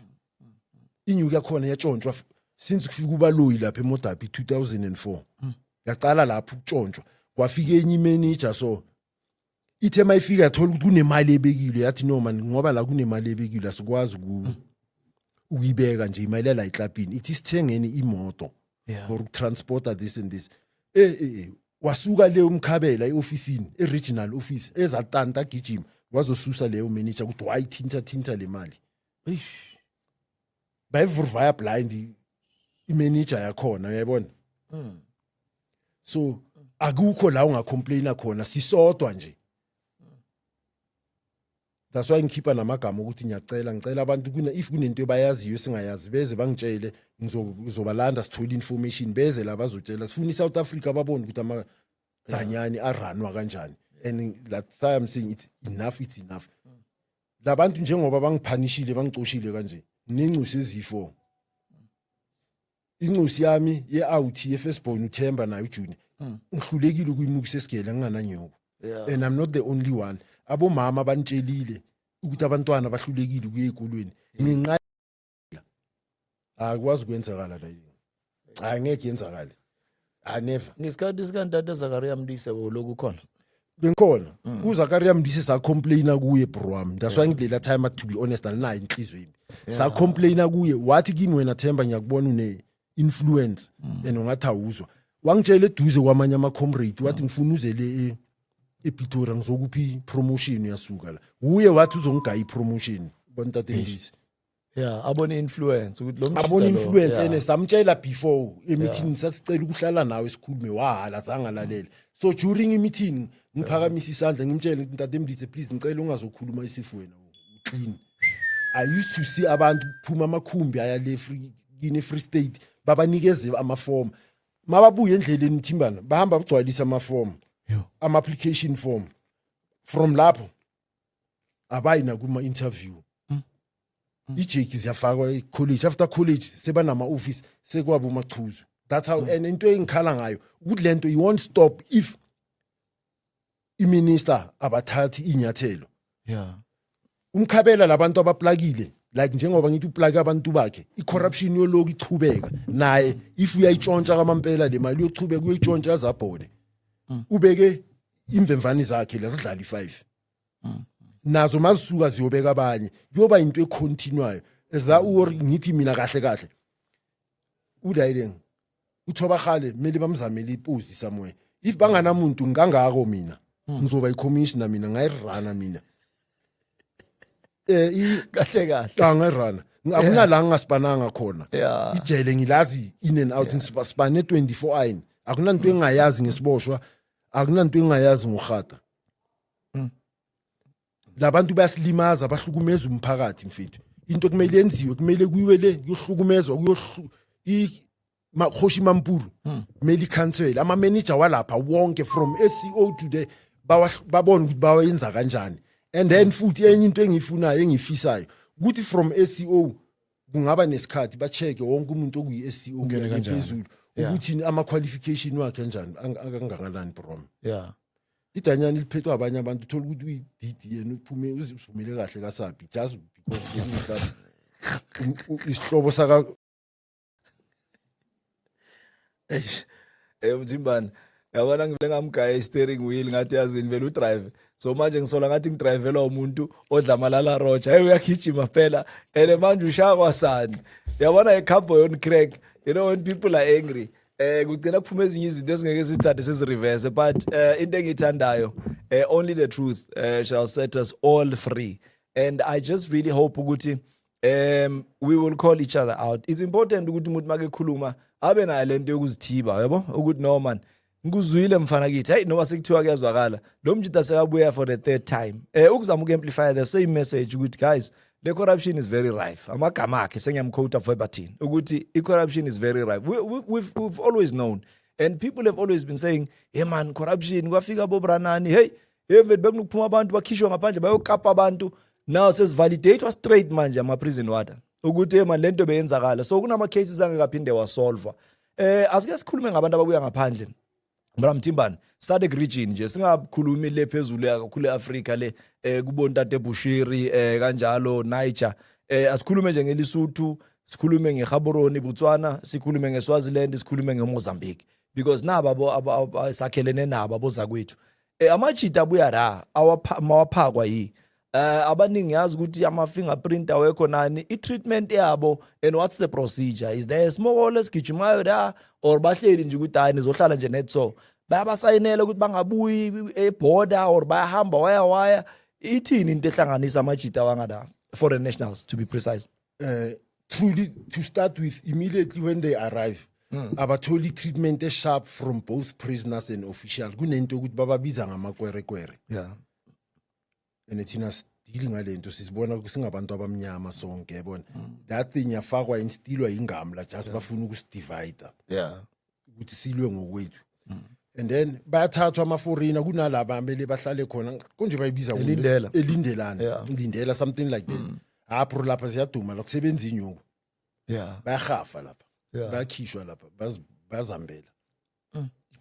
B: Inyuka khona yatshontshwa since kufika ubaloyi lapha eModapi 2004. Yaqala lapha ukutshontshwa. Kwafika enye manager so ithe mayifika yathola ukuthi kunemali ebekile yathi no man ngoba la kunemali ebekile asikwazi uyibeka nje imayilela eklapini ithi sithengeni imoto for transporter this and this wasuka leyo umkhabela eofisini regional office ezatanta gijima wazosusa leyo manager ukuthi wayithinta le mali bayivurvaya blind imanager yakhona uyayibona so akukho la ungacomplaina khona sisodwa nje that's why ngikhipha namagama ukuthi ngicela abantu if kunento bayaziyo singayazi beze bangitshele ngizobalanda sithola information beze la bazotshela sifuna iSouth Africa babone ukuthi amadanyani aranwa kanjani and that I'm saying it's enough labantu njengoba bangiphanishile bangicoshile kanje nencusi ezifo incusi yami ye-out ye-firstborn uThemba nayo uJuni ngihlulekile ukuyimukisa esigele ngingananyoko and I'm not the only one abomama banitshelile ukuthi abantwana bahlulekile kuye ezikolweni minqa akwazi kwenzakala la yini angeke yenzakale never
A: ngesikhathi sikantata Zakaria Mdise lokhu khona
B: benkhona uZakaria Mdise sa complaina kuye bro wami that's why ngilela time to be honest alinayo inhlizweni sa complaina kuye wathi kimi wena Themba ngiyakubona une influence and ungathawuzwa wangitshela eduze kwamanye ama comrade wathi ngifuna uzele ePitora ngizokuphi promotion yasuka la uye wathi uzongigaya ipromotion bontate Mdise
A: abone influence ukuthi lo mshito
B: abone influence ene samtshela before emeeting sasicela ukuhlala nawe esikhulume wahala zangalalele so during imeeting ngiphakamisa isandla ngimtshela ukuthi ntate Mdise please ngicela ungazokhuluma isifu wena clean I used to see abantu phuma amakhumbi aya le free state babanikeze amaform mababuye endleleni Thimbana bahamba bagcwalisa amaform ama application form from lapho abayina kuma interview ijeki ziyafakwa ecollege after college seba nama office sekwabo machuzo that's how and into engikhala ngayo ukuthi lento you won't stop if iminister abathathi inyathelo umkhabela labantu abaplagile like njengoba ngithi uplug abantu bakhe icorruption yoloku ichubeka naye if uyayitshontsha kwamampela le mali yochubeka uyitshontsha zabhode ubeke imvemvani zakhe lazidlala i5 nazo mazisuka ziyobeka abanye kuyoba into econtinuayo ezla ngithi mina kahle udayileng uThobakgale kumele bamzamele iposi somewhere if banganamuntu ngangako mina ngizoba icommissioner mina ngayirana mina
A: kahle
B: ngayirana akunala ngingaspananga khona ijele ngilazi in and out ngisipane 24 ayini akunanto engayazi ngesiboshwa akunanto engayazi ngogata labantu bayasilimaza bahlukumeza umphakathi mfethu into kumele yenziwe kumele kuyiwele kuyohlukumezwa makhoshi mampuru kumele cancel ama manager walapha wonke from SCO to the babona ukuthi bayenza kanjani and then futhi enye into engiyifunayo engifisayo ukuthi from SCO kungaba nesikhathi ba check wonke umuntu okuyi SCO phezulu ukuthi ama qualification wakhe kanjani akangakanani bro idanyani liphethwa abanye abantu uthola ukuthi uyiDD yena uphume uzivumele kahle kasabi just because isihlobo saka
A: Mzimbana yabona ngivele ngamgaya steering wheel ngathi yazini vele udrive so manje ngisola ngathi ngidrivela umuntu odla malala roja hey uyagijima phela ene manje ushaya kwasani yabona ekhabo yon crack you know when people are angry kugcina kuphuma ezinye izinto esingeke sithathe sesireverse but into engithandayo only the truth shall set us all free and I just really hope ukuthi we will call each other out. It's important ukuthi umuntu make khuluma abe nayo lento yokuzithiba yabo ukuthi no man ngikuzwile mfana kithi hey noma sekuthiwa kuyazwakala lo mjita sekabuya for the third time ukuzama uku-amplify the same message ukuthi guys the corruption is very rife amagama akhe sengiyamquote verbatim ukuthi i-corruption is very rife we've always known and people have always been saying hey man corruption kwafika bobranani hey even bekunokuphuma abantu bakhishwa ngaphandle bayokapa abantu now sesivalidate straight manje ama prison warden ukuthi hey man lento beyenzakala so kunama cases angekaphinde wasolve asike sikhulume ngabantu ababuya ngaphandle Bra Mthimbane SADC region nje singakhulumi le phezulu kakhulu eAfrika le kubontate Bushiri kanjalo Niger asikhulume nje ngeLesotho sikhulume ngeGaborone Botswana sikhulume ngeSwaziland sikhulume ngeMozambique because naba sakhelene nabo boza kwethu amajita abuya la awaphakwa yi abaningi yazi ukuthi ama-fingerprint awekho nani, i-treatment yabo and what's the procedure? Is there a small esigijimayo da or bahleli nje ukuthi hayi nizohlala nje net so? Bayabasayinela ukuthi bangabuyi e-border or bayahamba waya ithini into ehlanganisa amajita wangada foreign nationals to be precise?
B: Truly, to start with, immediately when they arrive, abatholi treatment sharp from both prisoners and officials. Kunento ukuthi bababiza ngamakwere.
A: Yeah.
B: And thina still ngalento sisibona singabantu abamnyama sonke yabona. That thing yafakwa instilwa ingamla just bafuna ukusidivide.
A: Yeah.
B: Ukuthi silwe ngokwethu. And then bayathathwa ama-foreigner kunalaba ambele bahlale khona konje bayibiza elindela something like that. Apho lapha siyaduma la kusebenza inyuku.
A: Yeah.
B: Bayahafa lapha.
A: Yeah.
B: Bayakhishwa lapha bazambela.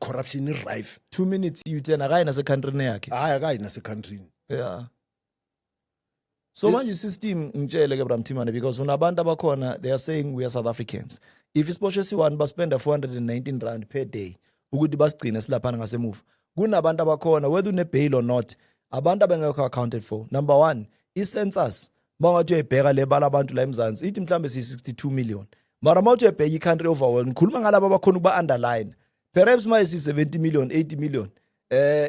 B: Corruption is rife.
A: 2 minutes you tena akayi nase country yakhe.
B: Hayi akayi nase country.
A: Yeah. So manje system ngitshele ke Bramthimane because unabantu abakhona they are saying we are South Africans. If isiboshe siwani baspenda 419 rand per day ukuthi basigcine silaphana ngasemuva. Kunabantu abakhona whether une bail or not abantu abengekho accounted for. Number 1, i-census bangathi uyibheka le bala abantu la eMzansi ithi mhlambe si62 million. Mara mawuthi uyibheka i-country overall ngikhuluma ngalabo abakhona ukuba underline. Perhaps maye si70 million, 80 million.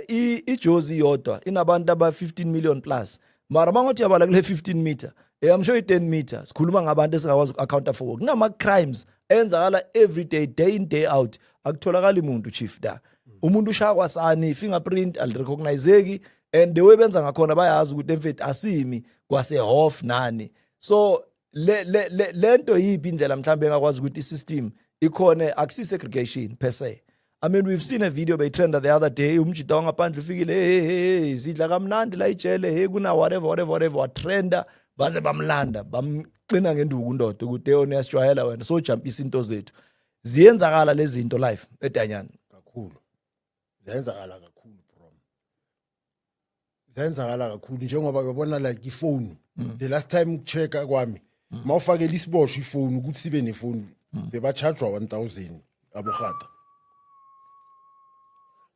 A: I-Jozi yodwa inabantu aba 15 million plus. Mara mangothi yabala kule 15 meter. I'm sure 10 meters. Sikhuluma ngabantu esingakwazi account for. Kunama crimes enzakala every day, day in day out. Akutholakala umuntu chief da. Umuntu ushaya kwasani, fingerprint alirecognizeki and the way benza ngakhona bayazi ukuthi emfethu asimi kwase hof nani. So lento yipi indlela mhlambe engakwazi ukuthi i-system ikhona akusi segregation per se. I mean, we've seen a video by trend the other day. Umjita wangaphandle ufikile hey sidla kamnandi la ijele hey kuna whatever wa trender baze bamlanda bamqina ngenduku ndodo ukuthi eyona yasijwayela wena so jump izinto zethu. Ziyenzakala lezi zinto live eDanyana
B: kakhulu. Ziyenzakala kakhulu bro. Ziyenzakala kakhulu njengoba uyabona like iphone. The last time ukuchecka kwami mawufakela isiboshwe iphone ukuthi sibe nefone beba charge 1000 abokhata.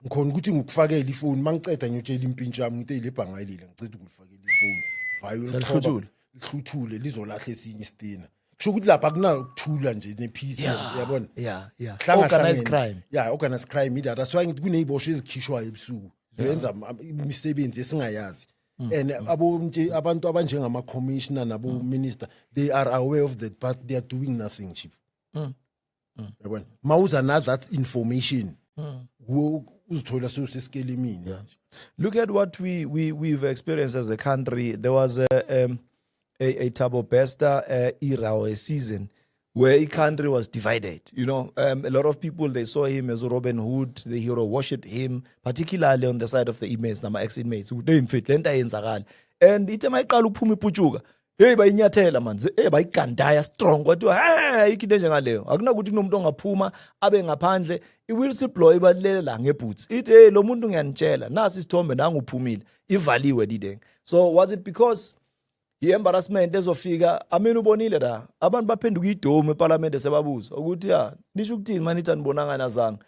B: Ngikhona ukuthi ngikufakela ifoni mangiceda ngiyotshela impintshi yami ukuthi lebhanga elile ngicela ukulifakela ifoni vayo lihluthule lizolahla esinye isitina kusho ukuthi lapha kuna ukuthula nje nepeace yabona
A: yeah organized crime
B: organized crime ila that's why kunezibosho ezikhishwa ebusuku zenza imisebenzi esingayazi and abantu abanjengama commissioner nabo minister they are aware of that but they are doing nothing chief yabona mawuza na that information
A: Look at what we've experienced as a country. There was a Thabo Bester era or a season where a country was divided. You know, a lot of people, they saw him as Robin Hood, the hero, worshipped him, particularly on the side of the inmates, nama ex-inmates. And ite mayiqala ukuphuma iputshuka. Hey bayinyathela manzi bayigandaya strong kodwa ikide njengaleyo akunakuthi kunomuntu ongaphuma abe ngaphandle iwhistleblower ibalele la ngeboots ithi lo muntu ngiyanitshela nasi isithombe nanguphumile ivaliwe lideng. So was it because i-embarrassment ezofika ubonile la abantu baphenduka idome eParliament sebabuza ukuthi nisho ukuthini manithi anibonanga nazanga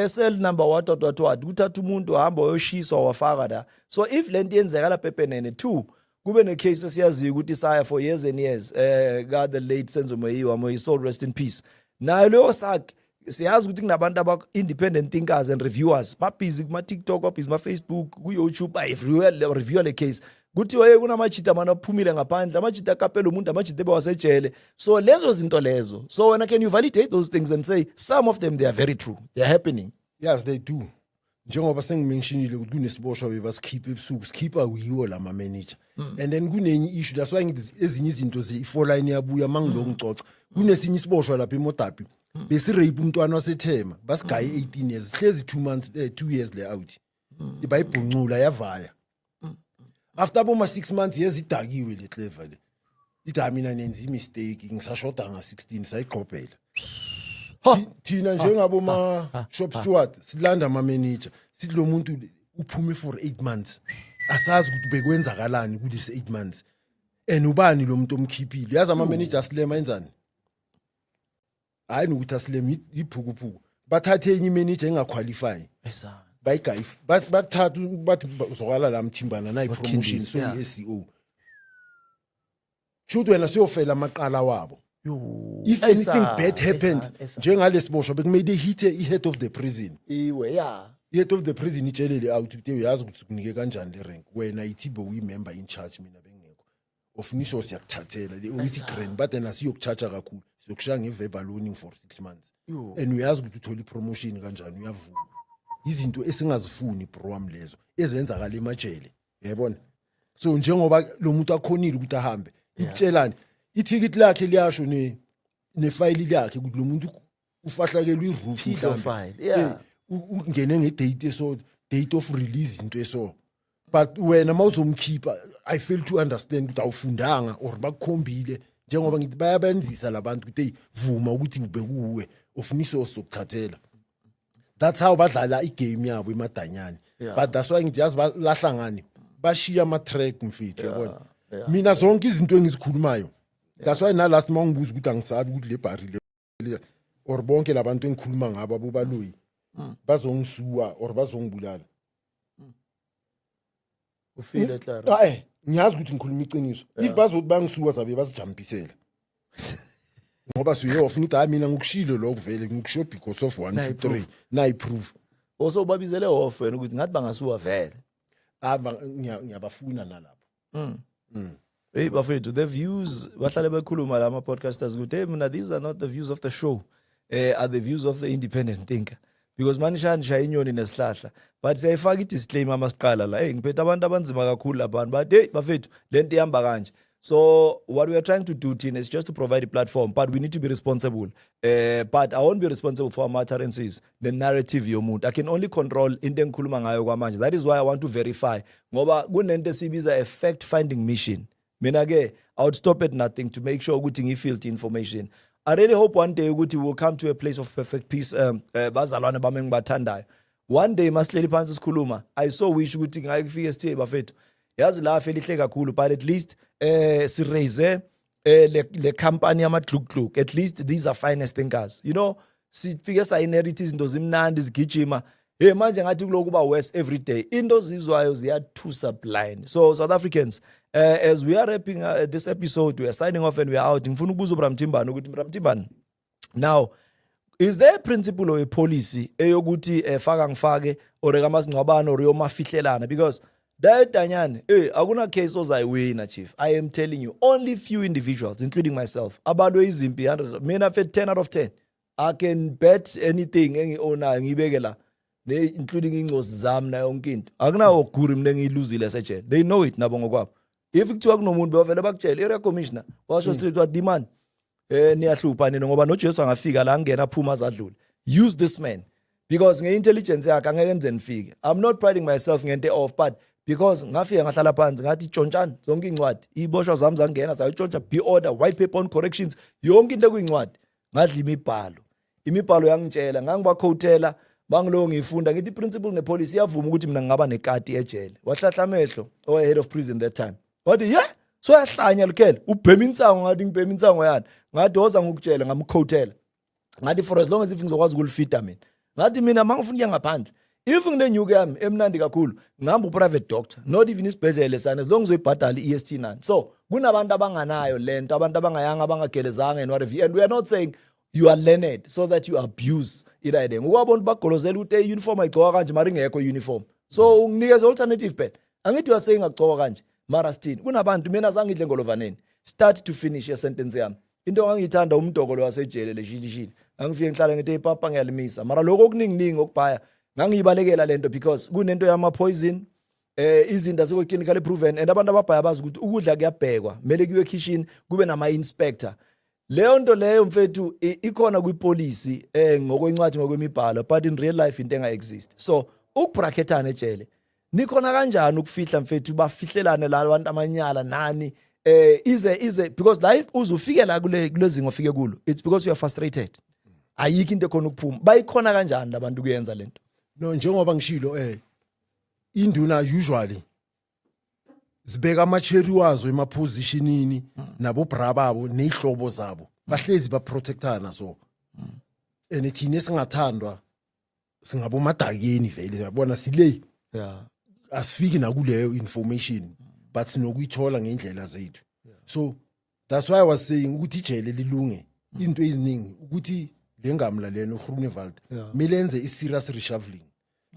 A: cell number what kuthatha umuntu hamba uyoshiswa wafaka la. So if lento yenzeka la Pepenene 2 kube ne case esiyaziyo ukuthi isaya for years and years God the late Senzo Moyiwa may his soul rest in peace. Nayo leyo sakhe siyazi ukuthi kunabantu aba independent thinkers and reviewers babhizi kuma TikTok babhizi ma Facebook ku YouTube everywhere review le case kuthi waye kunamajita mana aphumile ngaphandle amajita akapela umuntu amajita ebewasejele. So lezo zinto lezo, so when can you validate those things and say some of them they are very true, they are happening?
B: Yes, they do. Njengoba sengimentionile ukuthi kunesiboshwa bebasikhipha ebusuku sikhipha uyiwo lama manager and then kunenye issue that's why ngithi ezinye izinto ze i4 line yabuya mangilo ngicoxa kunesinye isiboshwa lapha eModapi besi rape umntwana wasethema basigaye 18 years hlezi 2 years le out ibayibhuncula yavaya after boma 6 months years idakiwe le clever le ithi mina nenza mistake ngisashoda nga16 sayiqhophela thina njengabo ma shop steward silanda ama manager sithi lo muntu uphume for 8 months asazi ukuthi bekwenzakalani kulise 8 months and ubani lo muntu omkhiphile yazi ama manager silema enzani hayi nokuthi asilema iphukuphuku bathathe enye manager engaqualify bayigayi bathatha bathi uzokwala la mthimbana nayi promotion so SEO shoot wena siyofela amaqala wabo. If anything bad happens, njengalesiboshwa bekumele hit i-head of the prison. I-head of the prison itshelele out ukuthi uyazi ukuthi kunike kanjani le rank. Wena ithibo uyi-member in charge mina bengekho. Ofuniso siyakuthathela uyithi grand but then asiyokuthatha kakhulu. Siyokushaya nge-verbal warning for 6 months. And uyazi ukuthi uthola i-promotion kanjani uyavuma. Izinto esingazifuni bro wami lezo ezenzakala emajele. Yabona? So njengoba lo muntu akhonile ukuthi ahambe, itshelani ithikithi lakhe liyasho nefile lakhe ukuthi lo muntu ufahlakelwe iroof mhlawumbe. Ungene ngedate so date of release into eso. But wena mawuzomkhipha I fail to understand ukuthi awufundanga or bakukhombile njengoba ngithi bayabenzisa labantu ukuthi vuma ukuthi ubekuwe ofuniso sokuthathela. That's how badlala igame yabo emadanyani. But that's why ngithi yazi balahla ngani bashiya ama track mfethu yabona. Mina zonke izinto engizikhulumayo. That's why na last month ngibuza ukuthi angisabi ukuthi le barri le or bonke labantu engikhuluma ngabo abobaloyi bazongisuwa or bazongibulala.
A: Ufile claro.
B: Ngiyazi ukuthi ngikhuluma iqiniso. If bazothi bangisuwa zabe bazijampisela. Ngoba suye ofuna ukuthi mina ngikushilo lo kuvele ngikusho because of 1 2 3 na proof.
A: Also babizele off wena ukuthi ngathi bangasuwa vele.
B: Ngiyabafuna nalapho.
A: Hey bafethu, the views bahlale bekhuluma la ama podcasters ukuthi hey mina these are not the views of the show. Are the views of the independent thinker. Because manishanisha inyoni nesihlahla. But siyayifaka i-disclaimer masiqala la. Hey ngiphethe abantu abanzima kakhulu abantu. But hey bafethu, lento ihamba kanje. So what we are trying to do Tina, is just to provide a platform, but we need to be responsible. But I won't be responsible for our utterances, the narrative yomuntu. I can only control into engikhuluma ngayo kwamanje. That is why I want to verify. Ngoba kunento esibiza a fact finding mission. Mina ke I would stop at nothing to make sure ukuthi ngifield information. I really hope one day ukuthi we will come to a place of perfect peace. Bazalwane bami ngibathandayo. One day masihleli phansi sikhuluma. I so wish ukuthi ngayifike sithe bafethu. Yazi la felihle kakhulu but at least si raise le company ama gluk at least these are finest thinkers, you know, sifike sa inherit izinto zimnandi zigijima hey manje ngathi kuloku ba worse every day into zizwayo ziya too sublime. So South Africans, as we are wrapping this episode, we are signing off and we are out. Ngifuna ukubuza uBramtimbani ukuthi Bramtimbani, now is there a principle or a policy eyokuthi faka ngifake or kamasingcwabano or yomafihlelana? Because Danyani, akuna case ozayiwina chief. I am telling you, only few individuals, including myself, abantu izimpi 100, mina fet 10 out of 10. I can bet anything engiona ngibekela, including ingozi zami na yonke into. Akuna oguri mina ngiluzile eseje. They know it nabo ngokwabo. If kuthiwa kunomuntu bavele bakutshela area commissioner, washo street what demand niyahlupha nina ngoba noJesu angafika la ngena phuma zadlule. Use this man because ngeintelligence yakhe angeke enze nifike. I'm not priding myself ngente off but because ngafika ngahlala phansi ngathi tshontshana zonke incwadi iboshwa zami zangena sayitshontsha be order white paper on corrections yonke into kuyincwadi ngadla imibhalo yangitshela ngangibaqhotela bangilo ngifunda ngithi principle nepolicy yavuma ukuthi mina ngingaba nekati ejele wahlahla amehlo head of prison that time wathi yeah so yahlanya likhele ubhema insango ngathi ngibhema insango yani ngathi woza ngikutshela ngamkhotela ngathi for as long as if ngizokwazi ukulifita mina ngathi mina mangifuna ukuya ngaphandle if nginenyuke yami emnandi kakhulu ngihamba uprivate doctor not even isibhedlela sana as long as uyibhadala iEST nani. So kunabantu abanganayo lento abantu abangayanga abangagelezanga and whatever, and we are not saying you are learned so that you abuse it idea ngokwabona bagolozela ukuthi uniform ayigcoka kanje mari ngekho uniform so unginikeza alternative pen angithi you are saying agcoka kanje mara stini kunabantu mina zange idle ngolovaneni start to finish a sentence yami into ngangiyithanda umdokolo wasejele leshilishili angifike ngihlala ngithi papa ngiyalimisa mara lokho okuningi okubhaya ngangiyibalekela lento because kunento yama poison izinto asekwe clinically proven and abantu ababhaya bazi ukuthi ukudla kuyabhekwa mele kuwe kitchen kube nama inspector. Leyo nto leyo mfethu ikhona kwipolicy ngokwencwadi ngokwemibhalo but in real life into enga exist. So ukubracketana ejele nikhona kanjani ukufihla mfethu bafihlelane la abantu amanyala nani ize because life uzufike la kulezinga ofike kulo it's because you are frustrated ayikho into khona ukuphuma bayikhona kanjani labantu kuyenza lento.
B: No njengoba ngishilo induna usually zibeka ama-cherry wazo ema-positionini nabo bra babo neyihlobo zabo bahlezi baprotectana so and thina singathandwa singabomadakeni vele yabona sile asifiki nakuleyo information but sinokuyithola ngendlela zethu so That's why I was saying ukuthi ijele lilunge izinto eziningi ukuthi lengamla lena uGroenewald milenze i-serious reshuffling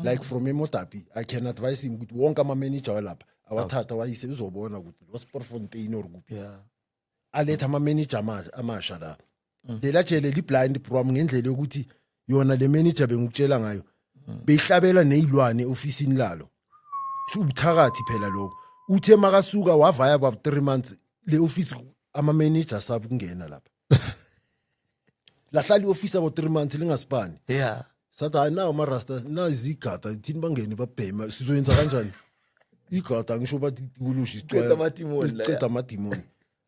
B: like from Emotapi I can advise him ukuthi wonke ama-manager walapha awathatha wayise uzobona ukuthi lo Sportfontein or kuphi aletha ama-manager amasha la lela jele li-blind program ngendlela yokuthi yona le manager bengukutshela ngayo beyihlabela neyilwane ofisini lalo ubuthakathi phela lokho uthe makasuka wavaya ba 3 months le office ama-manager sabu kungena lapha lahlala i-office abo 3 months lingasipani sathi hayi nawo amarasta nazigada thini bangene babhema sizoyenza kanjani igada ngisho bathi kulushi
A: siqeda
B: amadimoni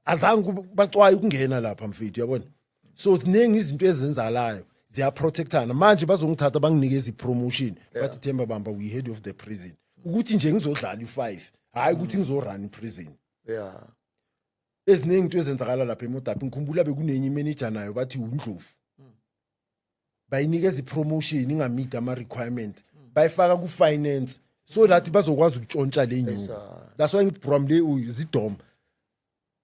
B: azange bacwaye ukungena lapha mfethu uyabona so siningi izinto ezenzalayo ziyaprotectana manje bazongithatha banginikeza ipromotion bathi Themba Bamba we head of the prison ukuthi nje ngizodlala u5 hayi ukuthi ngizorun iprison eziningi into ezenzakala lapha eModapi ngikhumbula bekunenye manager nayo bathi uNdlovu bayinikeza ipromotion ingameet ama requirement bayifaka ku finance so that bazokwazi ukutshontsha lenyuka that's why ngithi program le uzidom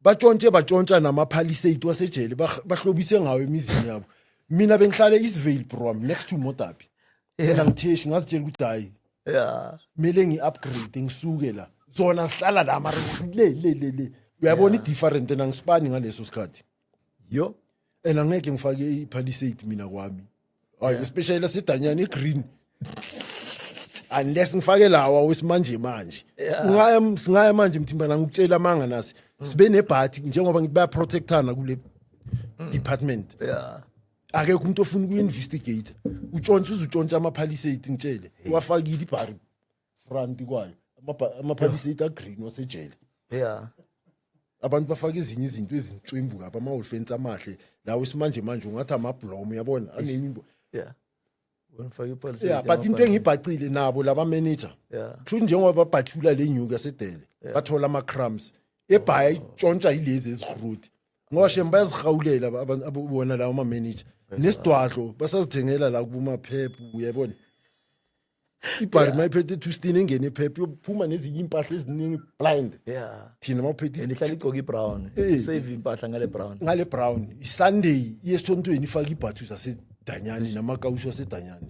B: batshontsha namapalisade wasejele bahlobise ngawo emizini yabo mina bengihlale Eastvale program next to Modapi yena ngithishi ngazitshela ukuthi hayi mele ngi-upgrade ngisuke la zona sihlala la mara le uyabona i-different nangisipani ngaleso sikhathi and angeke ngifake ipalisade mina kwami especially lasedanyani i-green unless ngifake lawa wesimanje manje singaya manje Mthimbana ngikutshela amanga nasi sibe nebhathi njengoba ngithi bayaprotectana kule department akekho umuntu ofuna uku-investigate uzutshontsha ama-palisade ngitshele wafakile ibhari front kwayo ama-palisade agreen wasejele abantu bafaka ezinye izinto ezincwembu ngapha ama-olfence amahle lawo isimanje manje ungathi amablom uyabona anemimbo but into engiyibhacile nabo laba manager kusho njengoba babhathula le nyuka yasedele bathola ama-crumbs ebhaya itshontsha yilezi ezirhuti ngoba shem bayazihawulela abona lawo ama-manager nesidwadlo basazithengela la kubumaphephu uyabona ibhari mayiphethe tustin engene ephephu yophuma nezinye impahla eziningi blind thina mawuphethe
A: lihlala igqoka ibrown save impahla ngale brown
B: isunday yesithontweni ifaka ibhathu zasedanyani namakawusi wasedanyani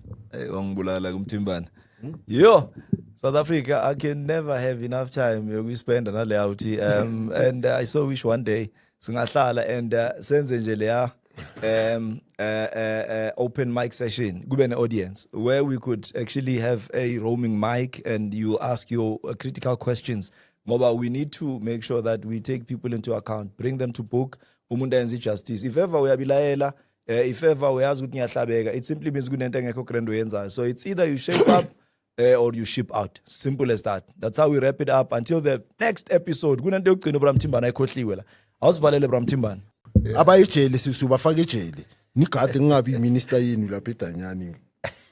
A: wangibulala kumthimbana South Africa, I can never have enough time we spend another outi and I so wish one day singahlala and senze nje leya open mic session kube ne audience where we could actually have a roaming mic and you ask your critical questions ngoba we need to make sure that we take people into account, bring them to book umuntu enze justice. If ever uyabilayela if ever uyazi ukuthi ngiyahlabeka, it simply means kunento engekho grand oyenzayo. So it's either you shape up or you ship out. Simple as that. That's how we wrap it up until the next episode. Kunento yokugcina Bram Mthimbana ayikhohliwe la. Awusivalele Bram Mthimbana.
B: Abayijele sibafaka ejele. Nigade ngingabi minister yenu lapha eDanyani.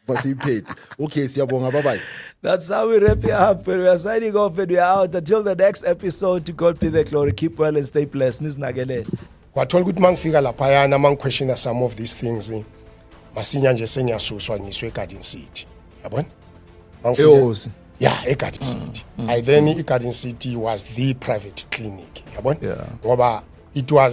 B: Basiphethe. Okay, siyabonga, bye bye.
A: That's how we wrap it up. We are signing off and we are out until the next episode. To God be the glory. Keep well and stay blessed. Nisinagelele.
C: Kwathola ukuthi mangifika lapha yana mangiquestiona some of these things masinya nje senyasuswa ngiswe eGarden City. Yabona? Yeah, eGarden City. I then eGarden City was the private clinic. Yabona? Ngoba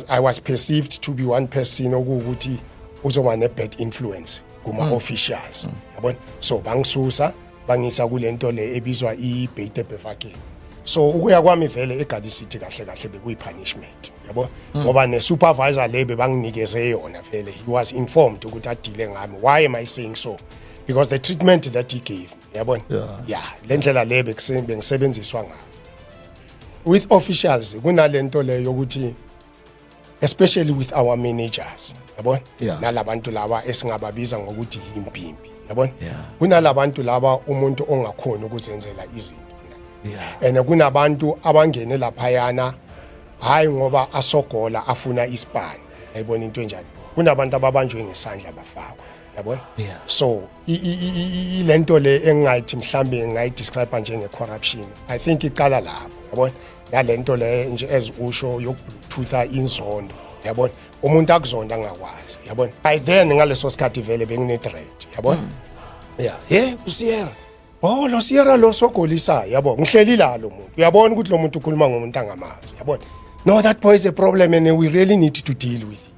C: I was perceived to be one person okuthi uzoba ne bad influence kuma officials. Yabona? So bangisusa bangisa kulento le ebizwa iBeitebevaking. So ukuya kwami vele eGarden City kahle kahle bekuyi punishment. Yabo ngoba ne supervisor lebe banginikeze yona vele he was informed ukuthi adile ngami. Why am I saying so? Because the treatment that he gave, yabona, lendlela lebe ngisebenziswa ngayo with officials kunalento le yokuthi especially with our managers, yabona, nalabantu laba esingababiza ngokuthi impimpi, yabona, kunalabantu laba umuntu ongakhona ukuzenzela izinto, and kunabantu abangene lapha yana hayi ngoba asogola afuna ispan, yabona into enjalo. Kunabantu ababanjwe ngesandla bafakwa, yabona. So lento le engayithi mhlambe ngayidescribe njenge corruption, I think iqala lapho, yabona. Nalento le nje ezusho yokubluetooth inzondo, yabona. Umuntu akuzonda angakwazi, yabona. By then ngaleso sikhathi vele bengine threat, yabona. Usiyera. Lo Sierra lo sogolisa, yabo. Ngihleli la lo muntu. Uyabona ukuthi lo muntu ukhuluma ngomuntu angamazi, yabona. no, that boy is a problem and we really need to deal with him.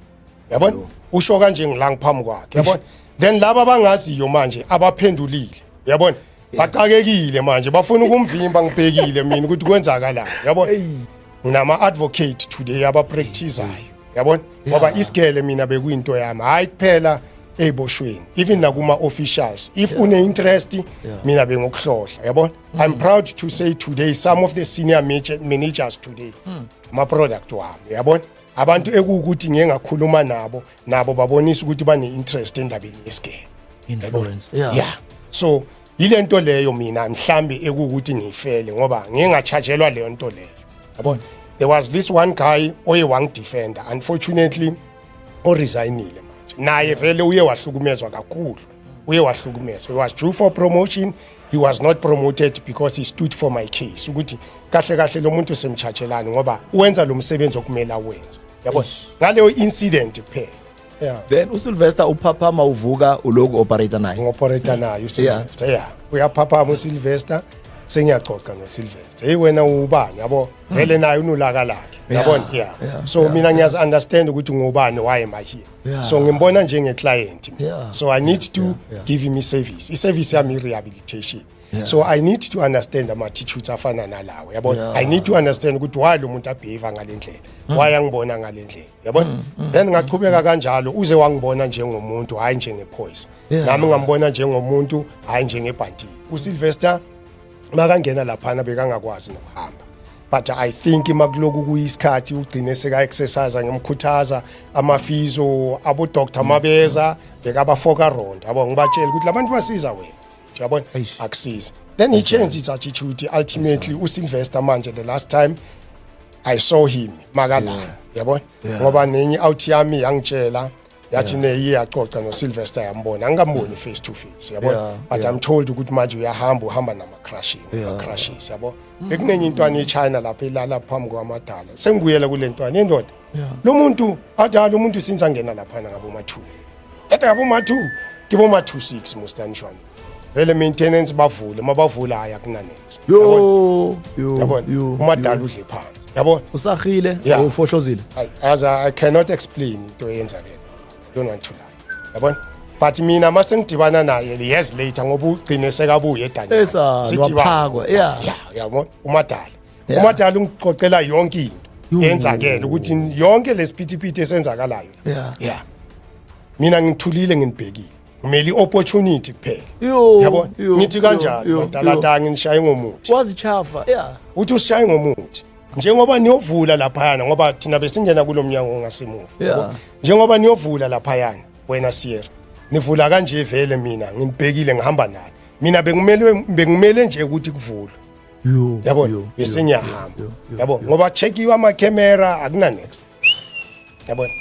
C: Yabona? Usho kanje ngila ngiphambi kwakhe. Yabona? Then laba abangaziyo manje abaphendulile. Yabona? Baqakekile manje bafuna ukumvimba ngibhekile mina ukuthi kwenzakalani. Yabona? Nginama advocate today abapracticeayo. Yabona? Ngoba isigele mina bekuyinto yami. Hayi kuphela eboshweni. Even nakuma officials. If une interest mina bengokuhlohla. Yabona? I'm proud to say today some of the senior managers today ama product wami. Yabona? Abantu ekukuthi ngeke ngakhuluma nabo babonisa ukuthi bane interest endabeni yesigele.
A: Influence.
C: Yeah. So yilento leyo mina mhlambi ekukuthi ngifele ngoba ngeke ngachajelwa leyo nto leyo. Yabona? There was this one guy oyewang defender, unfortunately o resignile manje. Naye vele uye wahlukumezwa kakhulu. Uye wahlukumezwa. He was due for promotion. He was not promoted because he stood for my case. Ukuthi kahle lo muntu semchajelani ngoba uwenza lo msebenzi okumela wenza. Yabona? Ngaleyo incident kuphela. Yeah.
A: Then uSylvester uphaphama uvuka uloku operator naye.
C: Ngoperator naye uSylvester. Yeah. Uyaphaphama uSylvester sengiyaxoxa noSylvester. Hey wena ubani yabo? Vele naye unolaka lakhe. Yabona? Yeah. So mina ngiyazi understand ukuthi ngubani why am I here. So ngimbona njenge client. So I need to give him service. Iservice yami rehabilitation. So I need to understand ama attitudes afana nalawo. Yabona? I need to understand ukuthi why lo muntu abehave ngalendlela. Why angibona ngalendlela. Yabona? Then ngaqhubeka kanjalo uze wangibona njengomuntu hayi njengephoyisa. Nami ngambona njengomuntu hayi njengebhantini. uSylvester makangena laphana bekangakwazi nokuhamba. But I think makuloku kuyisikhathi ugcine seka exercise ngemkhuthaza amafizo abo Dr Mabeza bekabafoka ronda yabo ngibatshela ukuthi labantu basiza wena yabona akusiza. Then he changed his attitude ultimately uSylvester manje the last time I saw him makala yabona ngoba nenye out yami yangitshela yathi neyi yaxoxa noSylvester yambona angamboni face to face yabona but I'm told ukuthi manje uhamba nama crashes yabo bekunenye intwana eChina lapha ilala phambi kwamadala sengibuyela kule ntwana indoda lo muntu ajalo umuntu since angena lapha ngabo ma2 ethi ngabo ma2 kibo ma26 mustanishwana vele maintenance bavule mabavula aya kunanex yabona umadala udle phansi yabona
A: usahile ufohlozile
C: I cannot explain into eyenzakela. I don't want to lie. Yabona? But mina masengidibana naye years later ngoba ugcine sekabuye eDanyana.
A: Sidibana.
C: Yabona? Umadala ungiqoqela yonke into yenzakela ukuthi yonke lesiphithiphithi esenzakalayo. Yeah. Mina ngithulile nginibhekile. Ngimeli opportunity kuphela. Yabona? Ngithi kanjani madala ngishaye ngomuthi.
A: Wazichafa.
C: Uthi ushaye ngomuthi. Njengoba niyovula lapha yana ngoba thina besingena kulomnyango ongasemuva. Njengoba niyovula lapha yana wena Sierra. Nivula kanje vele mina ngibhekile ngihamba naye. Mina bengumele nje ukuthi kuvulwe. Yabona? Bese ngiyahamba. Yabona? Ngoba checkiwa ama camera akuna next. Yabona?